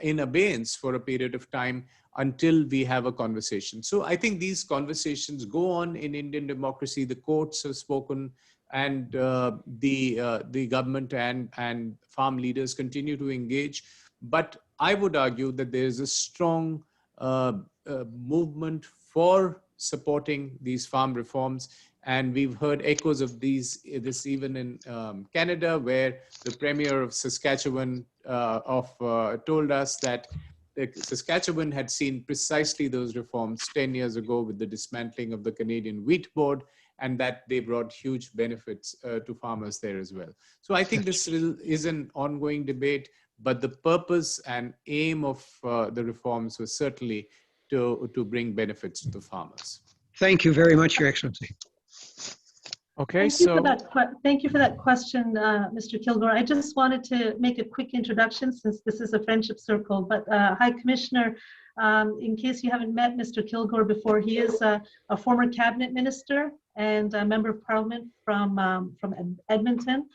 in abeyance for a period of time until we have a conversation. So I think these conversations go on in Indian democracy. The courts have spoken, and the government and farm leaders continue to engage. But I would argue that there is a strong movement for supporting these farm reforms. And we've heard echoes of this even in Canada, where the Premier of Saskatchewan told us that Saskatchewan had seen precisely those reforms 10 years ago with the dismantling of the Canadian Wheat Board, and that they brought huge benefits to farmers there as well. So I think this is an ongoing debate, but the purpose and aim of the reforms was certainly to bring benefits to the farmers. Thank you very much, Your Excellency. Okay, thank you for that question, Mr. Kilgore. I just wanted to make a quick introduction since this is a friendship circle. But High Commissioner, in case you haven't met Mr. Kilgore before, he is a former cabinet minister and a member of parliament from Edmonton,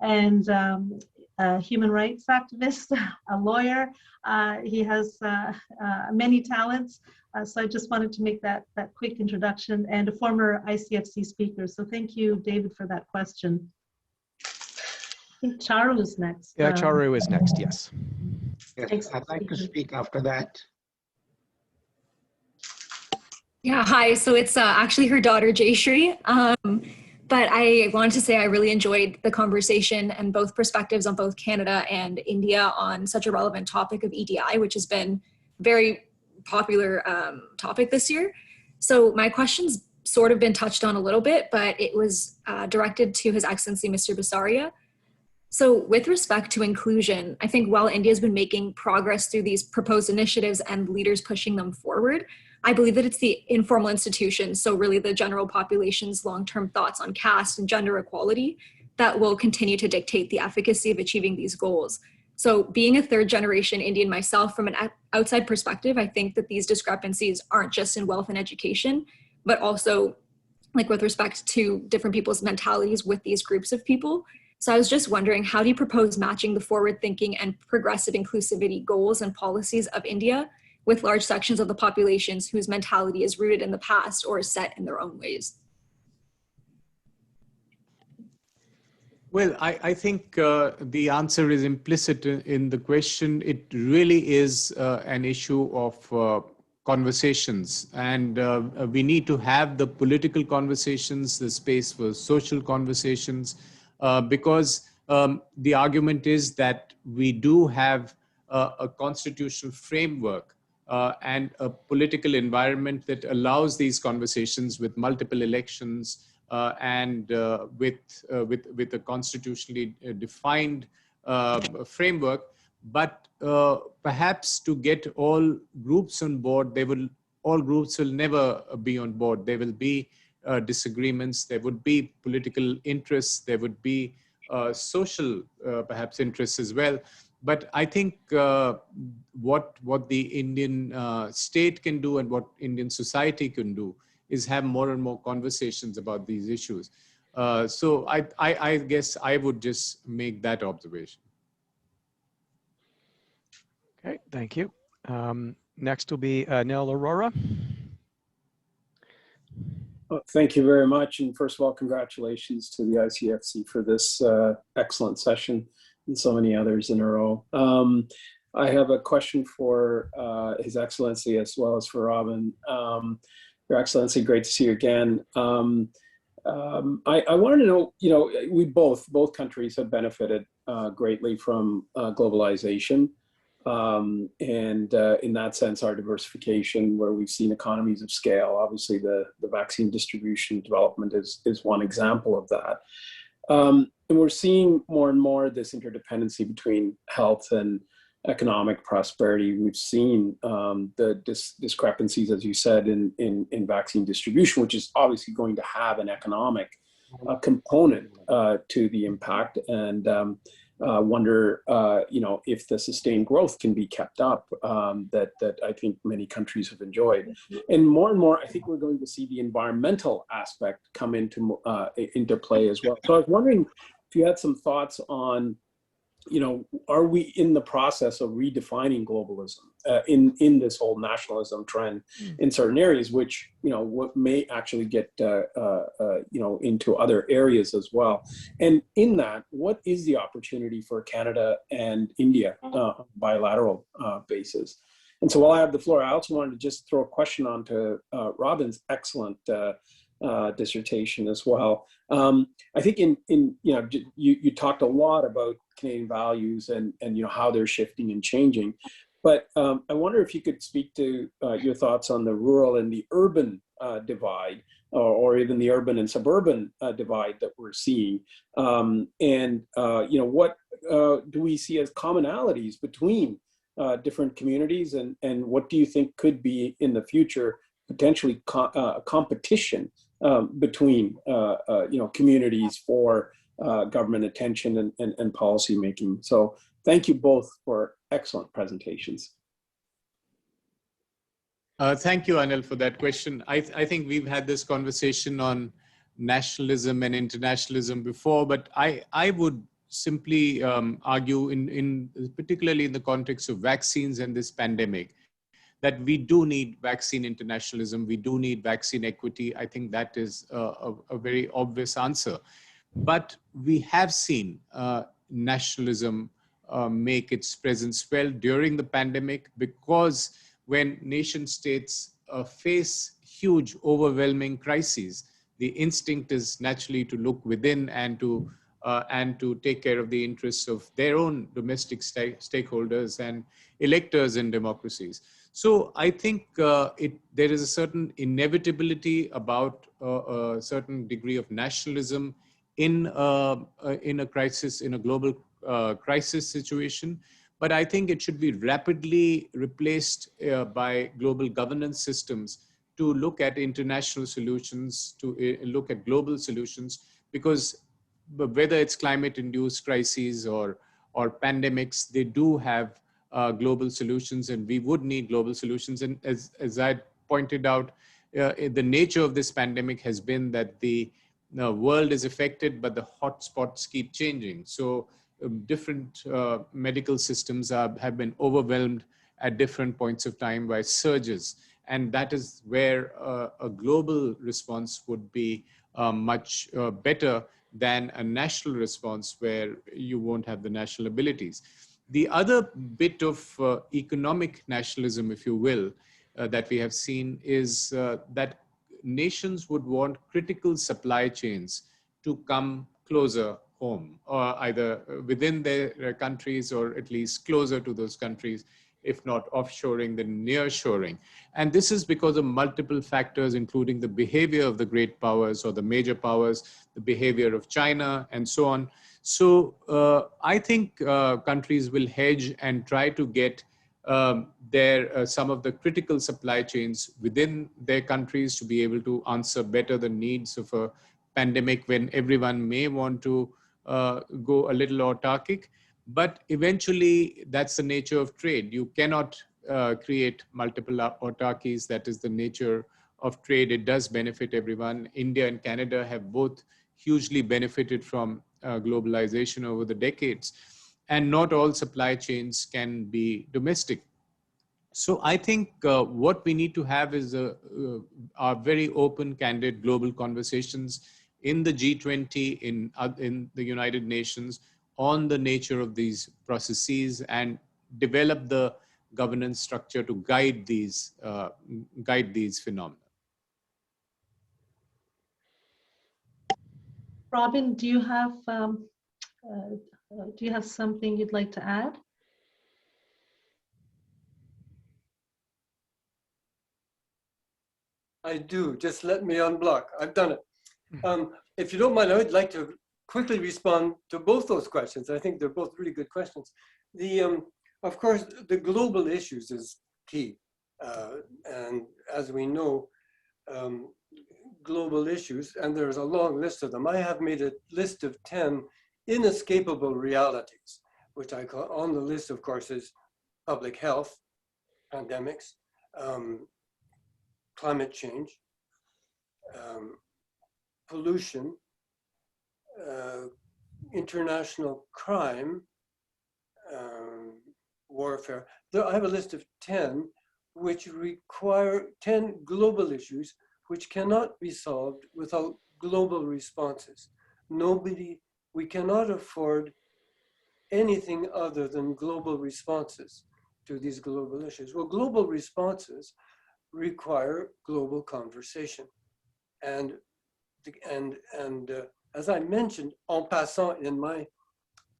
and a human rights activist, a lawyer. He has many talents. So I just wanted to make that quick introduction, and a former ICFC speaker. So thank you, David, for that question. I think Charu is next. Yeah, Charu is next, yes. Yes, I'd like to speak after that. Yeah, hi. So it's actually her daughter, Jayshree. But I wanted to say I really enjoyed the conversation and both perspectives on both Canada and India on such a relevant topic of EDI, which has been very popular topic this year. So my question's sort of been touched on a little bit, but it was directed to His Excellency Mr. Bisaria. So with respect to inclusion, I think while India's been making progress through these proposed initiatives and leaders pushing them forward, I believe that it's the informal institutions, so really the general population's long-term thoughts on caste and gender equality, that will continue to dictate the efficacy of achieving these goals. So being a third-generation Indian myself, from an outside perspective, I think that these discrepancies aren't just in wealth and education, but also like with respect to different people's mentalities with these groups of people. So I was just wondering, how do you propose matching the forward-thinking and progressive inclusivity goals and policies of India with large sections of the populations whose mentality is rooted in the past or is set in their own ways? Well, I think the answer is implicit in the question. It really is an issue of conversations, and we need to have the political conversations, the space for social conversations, because the argument is that we do have a constitutional framework and a political environment that allows these conversations with multiple elections and with a constitutionally defined framework. But perhaps to get all groups on board, all groups will never be on board. There will be disagreements, there would be political interests, there would be social perhaps interests as well. But I think what the Indian state can do and what Indian society can do is have more and more conversations about these issues. So I guess I would just make that observation. Okay, thank you. Next will be Nell Aurora. Thank you very much. And first of all, congratulations to the ICFC for this excellent session and so many others in a row. I have a question for His Excellency as well as for Robin. Your Excellency, great to see you again. I wanted to know, we both countries have benefited greatly from globalization. And in that sense, our diversification, where we've seen economies of scale, obviously the vaccine distribution development is one example of that. And we're seeing more and more this interdependency between health and economic prosperity. We've seen the discrepancies, as you said, in vaccine distribution, which is obviously going to have an economic component to the impact. And wonder, if the sustained growth can be kept up that I think many countries have enjoyed. And more, I think we're going to see the environmental aspect come into play as well. So I was wondering if you had some thoughts on, are we in the process of redefining globalism in this whole nationalism trend in certain areas, which, what may actually get, into other areas as well. And in that, what is the opportunity for Canada and India on a bilateral basis? And so while I have the floor, I also wanted to just throw a question on to Robin's excellent dissertation as well. I think you talked a lot about Canadian values and how they're shifting and changing, but I wonder if you could speak to your thoughts on the rural and the urban divide, or even the urban and suburban divide that we're seeing, and what do we see as commonalities between different communities, and what do you think could be in the future potentially competition between communities for government attention and policy making? So thank you both for excellent presentations. Thank you, Anil, for that question. I think we've had this conversation on nationalism and internationalism before, but I would simply argue, particularly in the context of vaccines and this pandemic, that we do need vaccine internationalism, we do need vaccine equity. I think that is a very obvious answer. But we have seen nationalism make its presence felt during the pandemic, because when nation states face huge, overwhelming crises, the instinct is naturally to look within and to take care of the interests of their own domestic stakeholders and electors in democracies. So I think there is a certain inevitability about a certain degree of nationalism in a crisis, in a global crisis situation. But I think it should be rapidly replaced by global governance systems to look at international solutions, to look at global solutions, because whether it's climate-induced crises or pandemics, they do have global solutions, and we would need global solutions. And as I pointed out, the nature of this pandemic has been that the world is affected, but the hotspots keep changing. So different medical systems have been overwhelmed at different points of time by surges. And that is where a global response would be much better than a national response where you won't have the national abilities. The other bit of economic nationalism, if you will, that we have seen is that nations would want critical supply chains to come closer home, or either within their countries or at least closer to those countries, if not offshoring, then nearshoring. And this is because of multiple factors, including the behavior of the great powers or the major powers, the behavior of China, and so on. So I think countries will hedge and try to get some of the critical supply chains within their countries to be able to answer better the needs of a pandemic when everyone may want to go a little autarkic. But eventually, that's the nature of trade. You cannot create multiple autarkies. That is the nature of trade. It does benefit everyone. India and Canada have both hugely benefited from globalization over the decades. And not all supply chains can be domestic. So I think what we need to have is our very open, candid global conversations in the G20, in the United Nations, on the nature of these processes, and develop the governance structure to guide these phenomena. Robin, do you have something you'd like to add? I do. Just let me unblock. I've done it. If you don't mind, I would like to quickly respond to both those questions. I think they're both really good questions. Of course, the global issues is key. And as we know, global issues, and there's a long list of them. I have made a list of 10 inescapable realities, which I call, on the list, of course, is public health, pandemics, climate change, pollution, international crime, warfare. I have a list of 10 which require 10 global issues which cannot be solved without global responses. We cannot afford anything other than global responses to these global issues. Well, global responses require global conversation. And as I mentioned en passant in my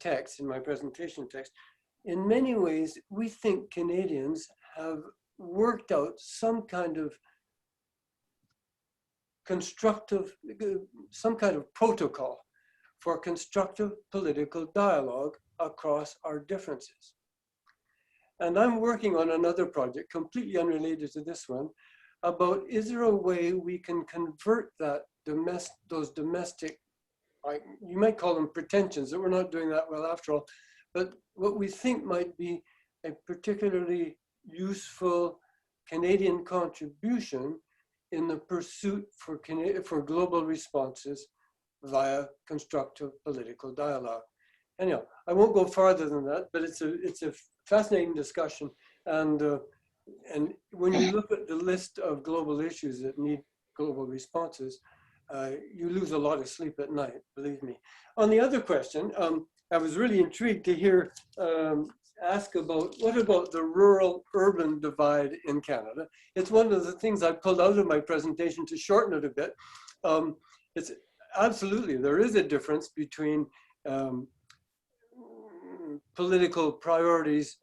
text, in my presentation text, in many ways, we think Canadians have worked out some kind of constructive, some kind of protocol for constructive political dialogue across our differences. And I'm working on another project completely unrelated to this one about, is there a way we can convert that those domestic, you might call them pretensions, that we're not doing that well after all, but what we think might be a particularly useful Canadian contribution in the pursuit for global responses via constructive political dialogue. Anyhow, I won't go farther than that, but it's a fascinating discussion. And when you look at the list of global issues that need global responses, you lose a lot of sleep at night, believe me. On the other question, I was really intrigued to hear ask about, what about the rural-urban divide in Canada? It's one of the things I pulled out of my presentation to shorten it a bit. It's absolutely, there is a difference between political priorities,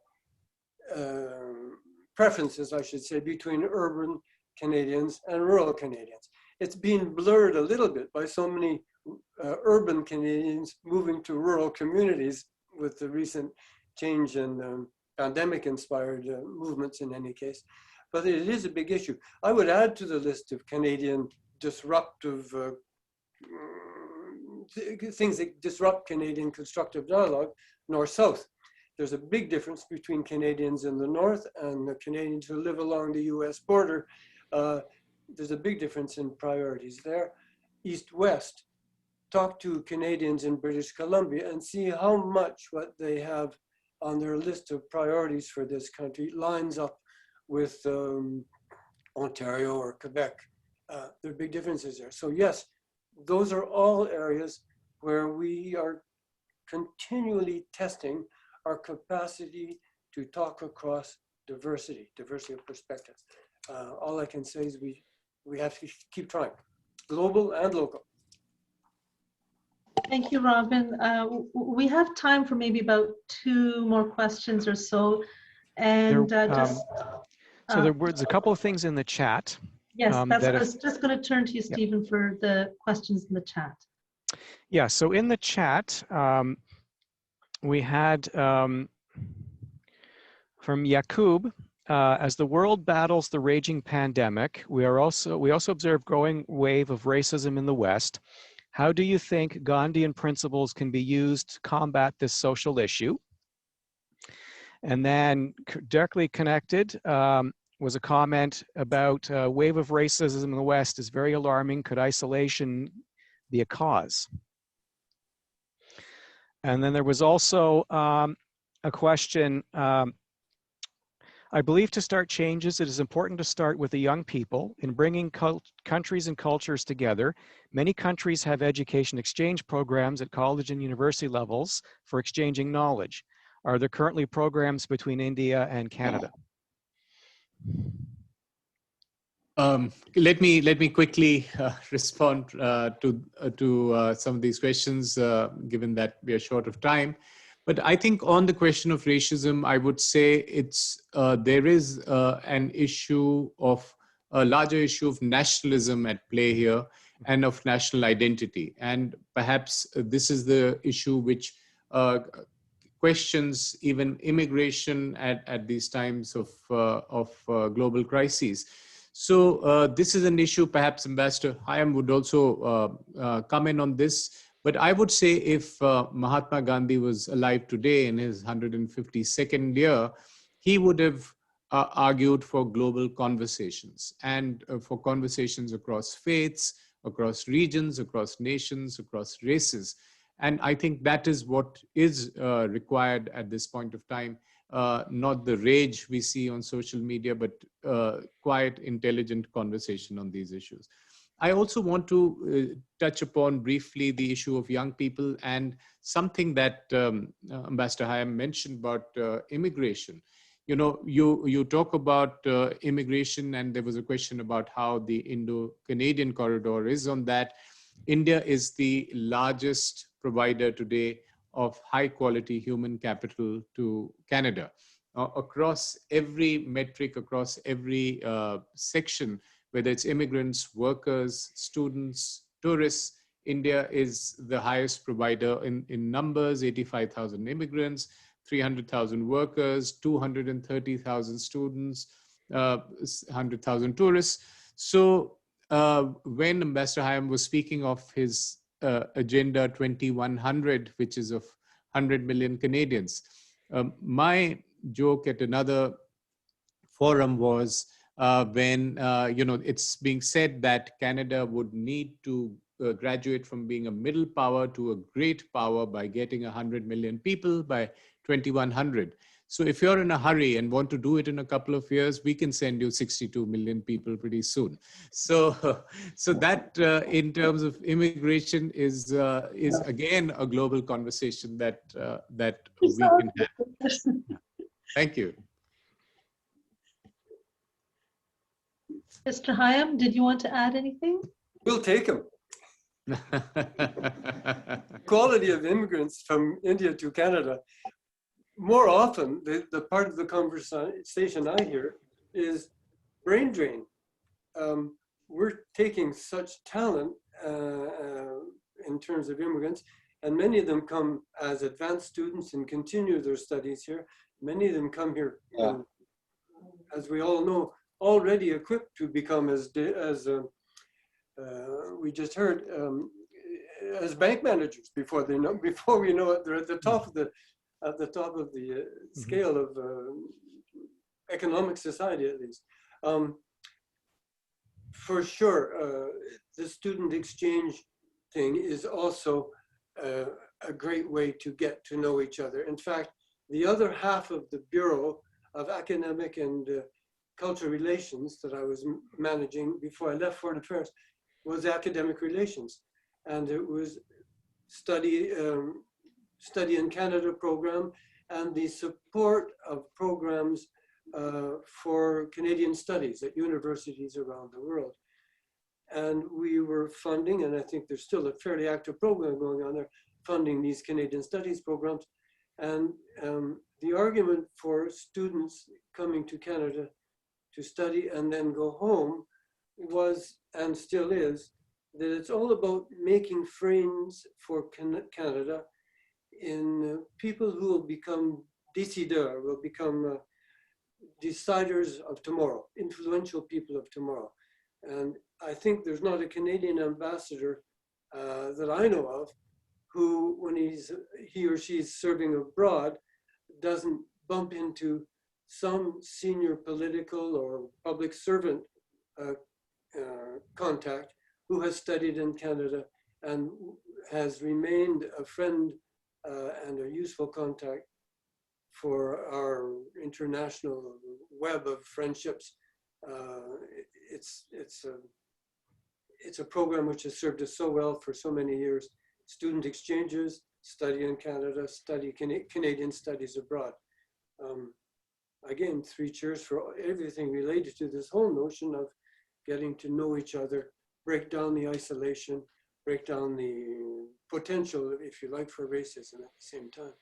preferences, I should say, between urban Canadians and rural Canadians. It's been blurred a little bit by so many urban Canadians moving to rural communities with the recent change in pandemic-inspired movements in any case. But it is a big issue. I would add to the list of Canadian disruptive things that disrupt Canadian constructive dialogue, north-south. There's a big difference between Canadians in the north and the Canadians who live along the US border. There's a big difference in priorities there. East-west, talk to Canadians in British Columbia and see how much what they have on their list of priorities for this country lines up with Ontario or Quebec. There are big differences there. So yes, those are all areas where we are continually testing our capacity to talk across diversity of perspectives. All I can say is we have to keep trying, global and local. Thank you, Robin. We have time for maybe about 2 more questions or so. And so there was a couple of things in the chat. Yes, I was just going to turn to you, Stephen, for the questions in the chat. Yeah, so in the chat, we had from Yakub, as the world battles the raging pandemic, we also observe growing wave of racism in the West. How do you think Gandhian principles can be used to combat this social issue? And then directly connected was a comment about wave of racism in the West is very alarming. Could isolation be a cause? And then there was also a question, I believe to start changes, it is important to start with the young people in bringing countries and cultures together. Many countries have education exchange programs at college and university levels for exchanging knowledge. Are there currently programs between India and Canada? Let me quickly respond to some of these questions, given that we are short of time. But I think on the question of racism, I would say there is an issue of a larger issue of nationalism at play here and of national identity. And perhaps this is the issue which questions even immigration at these times of global crises. So this is an issue, perhaps Ambassador Higham would also comment on this. But I would say if Mahatma Gandhi was alive today in his 152nd year, he would have argued for global conversations and for conversations across faiths, across regions, across nations, across races. And I think that is what is required at this point of time, not the rage we see on social media, but quiet, intelligent conversation on these issues. I also want to touch upon briefly the issue of young people and something that Ambassador Higham mentioned about immigration. You know, you talk about immigration, and there was a question about how the Indo-Canadian corridor is on that. India is the largest provider today of high quality human capital to Canada. Across every metric, across every section, whether it's immigrants, workers, students, tourists, India is the highest provider in numbers: 85,000 immigrants, 300,000 workers, 230,000 students, 100,000 tourists. So when Ambassador Higham was speaking of his Agenda 2100, which is of 100 million Canadians, my joke at another forum was when it's being said that Canada would need to graduate from being a middle power to a great power by getting 100 million people by 2100. So if you're in a hurry and want to do it in a couple of years, we can send you 62 million people pretty soon. So that in terms of immigration is again a global conversation that we can have. Thank you. Mr. Higham, did you want to add anything? We'll take them. Quality of immigrants from India to Canada. More often, the part of the conversation I hear is brain drain. We're taking such talent in terms of immigrants, and many of them come as advanced students and continue their studies here. Many of them come here, as we all know, already equipped to become, as we just heard, as bank managers before we know it. They're at the top of the scale of economic society, at least. For sure, the student exchange thing is also a great way to get to know each other. In fact, the other half of the Bureau of Academic and Cultural Relations that I was managing before I left Foreign Affairs was academic relations. And it was study in Canada program and the support of programs for Canadian studies at universities around the world. And we were funding, and I think there's still a fairly active program going on there, funding these Canadian studies programs. And the argument for students coming to Canada to study and then go home was, and still is, that it's all about making friends for Canada in people who will become décideurs, will become deciders of tomorrow, influential people of tomorrow. And I think there's not a Canadian ambassador that I know of who, when he or she is serving abroad, doesn't bump into some senior political or public servant contact who has studied in Canada and has remained a friend and a useful contact for our international web of friendships. It's a program which has served us so well for so many years. Student exchanges, study in Canada, study Canadian studies abroad. Again, 3 cheers for everything related to this whole notion of getting to know each other, break down the isolation, break down the potential, if you like, for racism at the same time.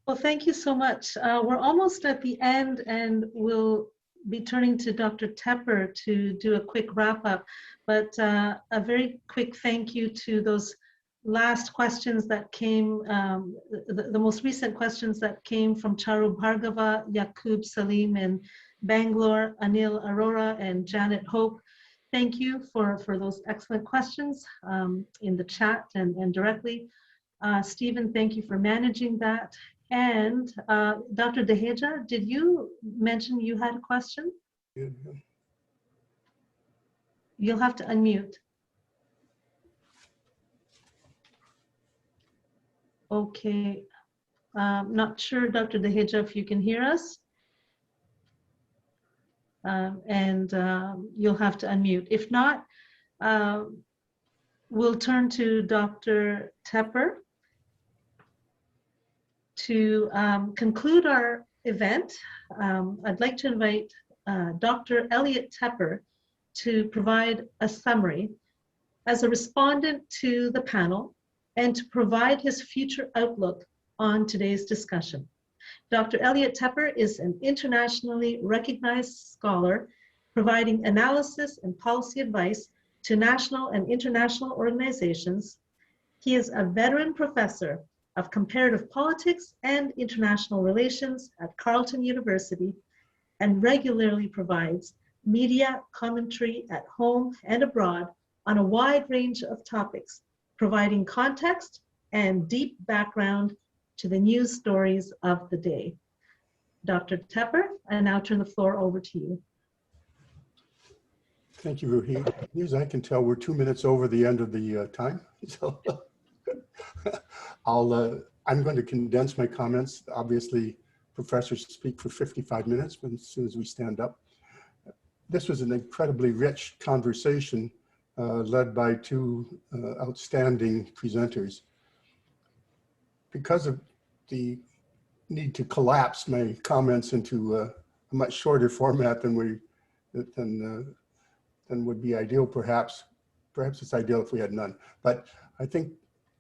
Well, thank you so much. We're almost at the end, and we'll be turning to Dr. Tepper to do a quick wrap up, but a very quick thank you to those last questions that came, the most recent questions that came from Charu Bhargava, Yakub Salim in Bangalore, Anil Arora, and Janet Hope. Thank you for those excellent questions in the chat and directly. Stephen, thank you for managing that. And Dr. Deheja, did you mention you had a question? You'll have to unmute. Okay, not sure, Dr. Deheja, if you can hear us. And you'll have to unmute. If not, we'll turn to Dr. Tepper to conclude our event. I'd like to invite Dr. Elliot Tepper to provide a summary as a respondent to the panel and to provide his future outlook on today's discussion. Dr. Elliot Tepper is an internationally recognized scholar providing analysis and policy advice to national and international organizations. He is a veteran professor of comparative politics and international relations at Carleton University and regularly provides media commentary at home and abroad on a wide range of topics, providing context and deep background to the news stories of the day. Dr. Tepper, I now turn the floor over to you. Thank you, Ruhi. As I can tell, we're 2 minutes over the end of the time. So I'm going to condense my comments. Obviously, professors speak for 55 minutes, but as soon as we stand up. This was an incredibly rich conversation led by 2 outstanding presenters. Because of the need to collapse my comments into a much shorter format than would be ideal, perhaps. Perhaps it's ideal if we had none. But I think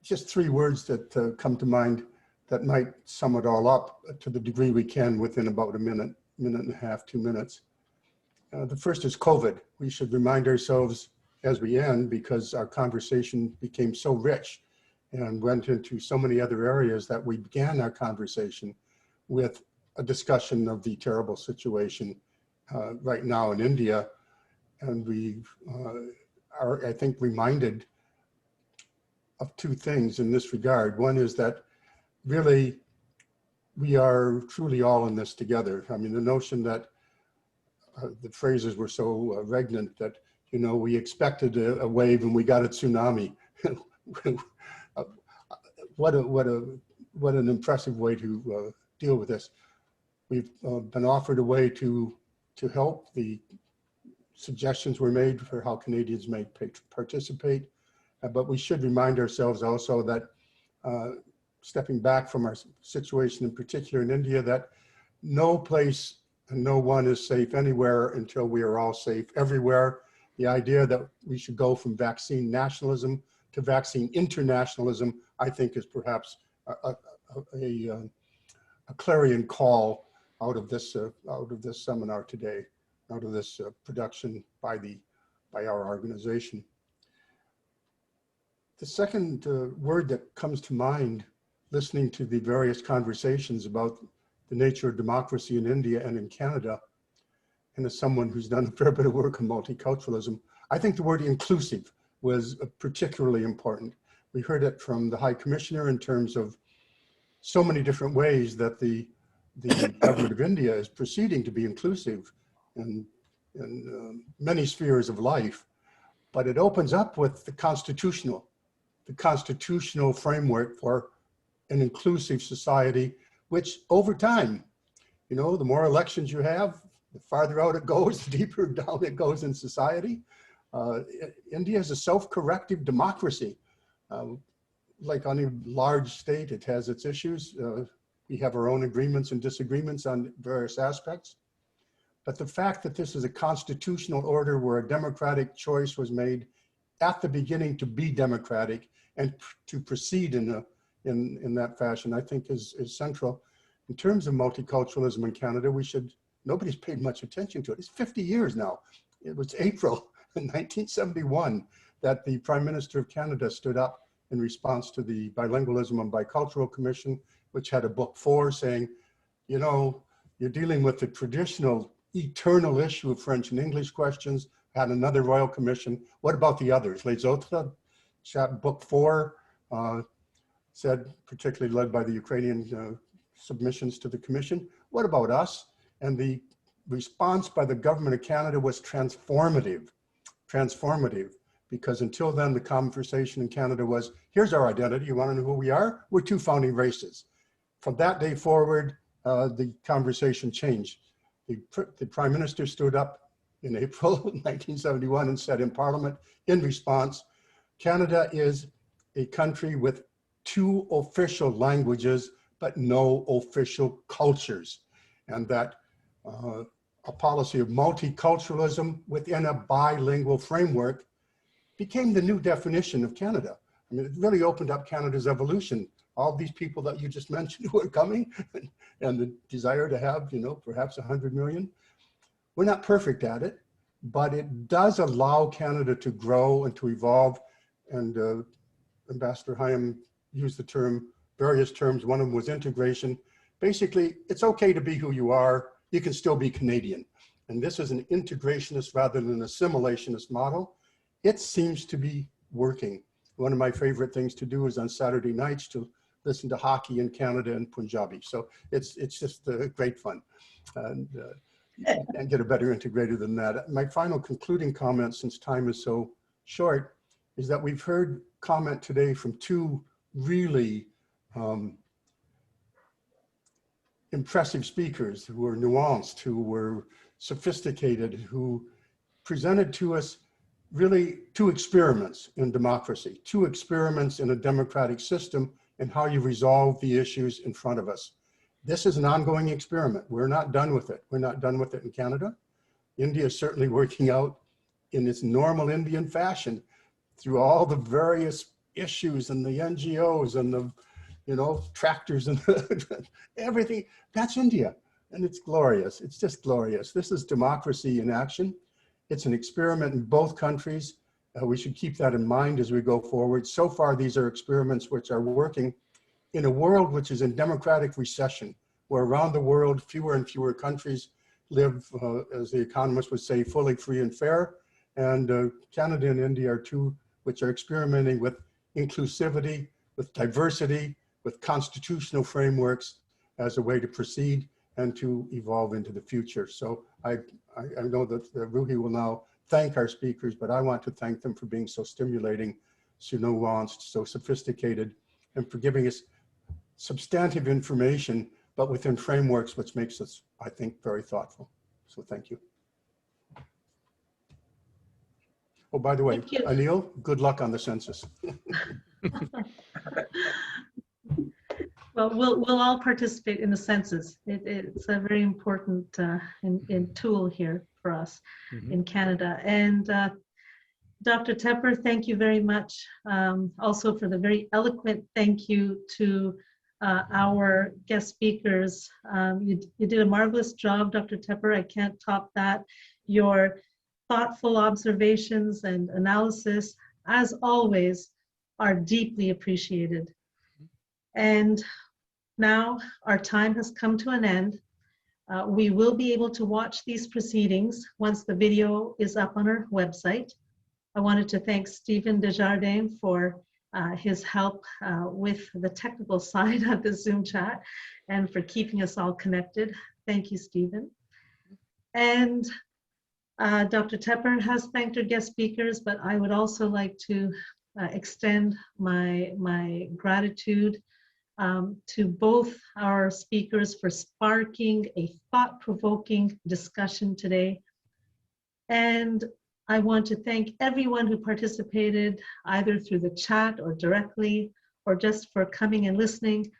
just 3 words that come to mind that might sum it all up to the degree we can within about a minute, minute and a half, 2 minutes. The first is COVID. We should remind ourselves as we end, because our conversation became so rich and went into so many other areas, that we began our conversation with a discussion of the terrible situation right now in India. And we are, I think, reminded of 2 things in this regard. One is that really we are truly all in this together. I mean, the notion that the phrases were so regnant that, you know, we expected a wave and we got a tsunami. What an impressive way to deal with this. We've been offered a way to help. The suggestions were made for how Canadians may participate, but we should remind ourselves also that stepping back from our situation, in particular in India, that no place and no one is safe anywhere until we are all safe everywhere. The idea that we should go from vaccine nationalism to vaccine internationalism, I think, is perhaps a clarion call out of this seminar today, out of this production by our organization. The second word that comes to mind, listening to the various conversations about the nature of democracy in India and in Canada, and as someone who's done a fair bit of work on multiculturalism, I think the word inclusive was particularly important. We heard it from the High Commissioner in terms of so many different ways that the government of India is proceeding to be inclusive in many spheres of life, but it opens up with the constitutional framework for an inclusive society, which over time, you know, the more elections you have, the farther out it goes, the deeper down it goes in society. India is a self-corrective democracy. like any large state, it has its issues. We have our own agreements and disagreements on various aspects. But the fact that this is a constitutional order where a democratic choice was made at the beginning to be democratic and to proceed in that fashion, I think is central. In terms of multiculturalism in Canada, nobody's paid much attention to it. It's 50 years now. It was April in 1971 that the Prime Minister of Canada stood up in response to the Bilingualism and Bicultural Commission, which had a book 4 saying, you know, you're dealing with the traditional eternal issue of French and English questions, had another Royal Commission. What about the others? Les autres, book 4 said, particularly led by the Ukrainian submissions to the Commission, what about us? And the response by the government of Canada was transformative, because until then the conversation in Canada was, here's our identity, you wanna know who we are? We're 2 founding races. From that day forward, the conversation changed. The Prime Minister stood up in April 1971 and said in Parliament, in response, Canada is a country with 2 official languages, but no official cultures. And that a policy of multiculturalism within a bilingual framework became the new definition of Canada. I mean, it really opened up Canada's evolution. All these people that you just mentioned who are coming and the desire to have, you know, perhaps 100 million. We're not perfect at it, but it does allow Canada to grow and to evolve. And Ambassador Higham used the term, various terms. One of them was integration. Basically, it's okay to be who you are. You can still be Canadian. And this is an integrationist rather than an assimilationist model. It seems to be working. One of my favorite things to do is on Saturday nights to listen to hockey in Canada and Punjabi. So it's just great fun. And get a better integrator than that. My final concluding comment, since time is so short, is that we've heard comment today from 2 really impressive speakers who were nuanced, who were sophisticated, who presented to us really 2 experiments in democracy, 2 experiments in a democratic system and how you resolve the issues in front of us. This is an ongoing experiment. We're not done with it. We're not done with it in Canada. India is certainly working out in its normal Indian fashion through all the various issues and the NGOs and the, you know, tractors and everything. That's India, and it's glorious. It's just glorious. This is democracy in action. It's an experiment in both countries. We should keep that in mind as we go forward. So far, these are experiments which are working in a world which is in democratic recession, where around the world, fewer and fewer countries live, as the economists would say, fully free and fair. And Canada and India are 2 which are experimenting with inclusivity, with diversity, with constitutional frameworks as a way to proceed and to evolve into the future. So I know that Ruhi will now thank our speakers, but I want to thank them for being so stimulating, so nuanced, so sophisticated, and for giving us substantive information, but within frameworks which makes us, I think, very thoughtful. So thank you. Oh, by the way, Anil, good luck on the census. Well, we'll all participate in the census. It's a very important tool here for us in Canada. And Dr. Tepper, thank you very much. Also for the very eloquent thank you to our guest speakers. You did a marvelous job, Dr. Tepper. I can't top that. Your thoughtful observations and analysis, as always, are deeply appreciated. And now our time has come to an end. We will be able to watch these proceedings once the video is up on our website. I wanted to thank Stephen Desjardins for his help with the technical side of the Zoom chat and for keeping us all connected. Thank you, Stephen. And Dr. Tepper has thanked our guest speakers, but I would also like to extend my gratitude to both our speakers for sparking a thought-provoking discussion today. And I want to thank everyone who participated either through the chat or directly or just for coming and listening,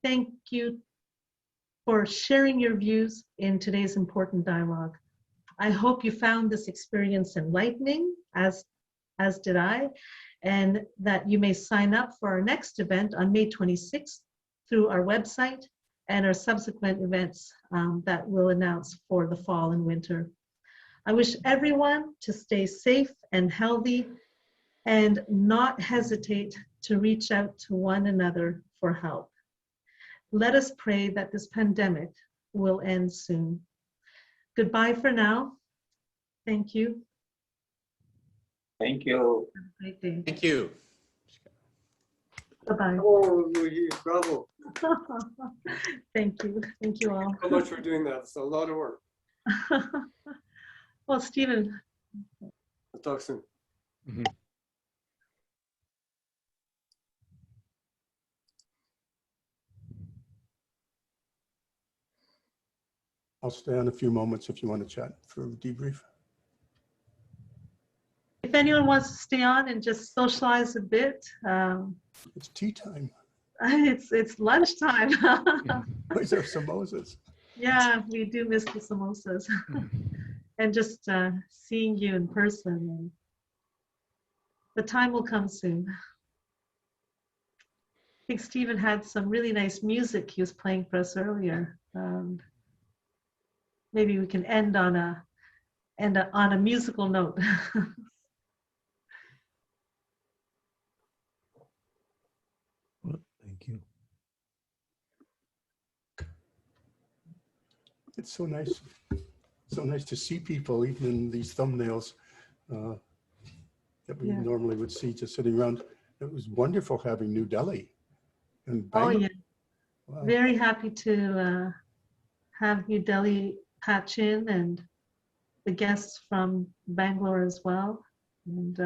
thank you for sharing your views in today's important dialogue. I hope you found this experience enlightening, as did I, and that you may sign up for our next event on May 26th through our website and our subsequent events that we'll announce for the fall and winter. I wish everyone to stay safe and healthy and not hesitate to reach out to one another for help. Let us pray that this pandemic will end soon. Goodbye for now. Thank you. Thank you. Have a great day. Thank you. Bye-bye. Oh, Louis, bravo. Thank you. Thank you all. So much for doing that. It's a lot of work. Well, Stephen. I'll talk soon. Mm-hmm. I'll stay on a few moments if you want to chat for a debrief. If anyone wants to stay on and just socialize a bit, it's tea time. It's lunchtime. Where's our samosas? Yeah, we do miss the samosas and just seeing you in person. And the time will come soon. I think Stephen had some really nice music he was playing for us earlier. Maybe we can end on a musical note. Thank you. It's so nice to see people, even in these thumbnails that we normally would see just sitting around. It was wonderful having New Delhi and Bangalore. Oh yeah, wow. Very happy to have New Delhi patch in and the guests from Bangalore as well. And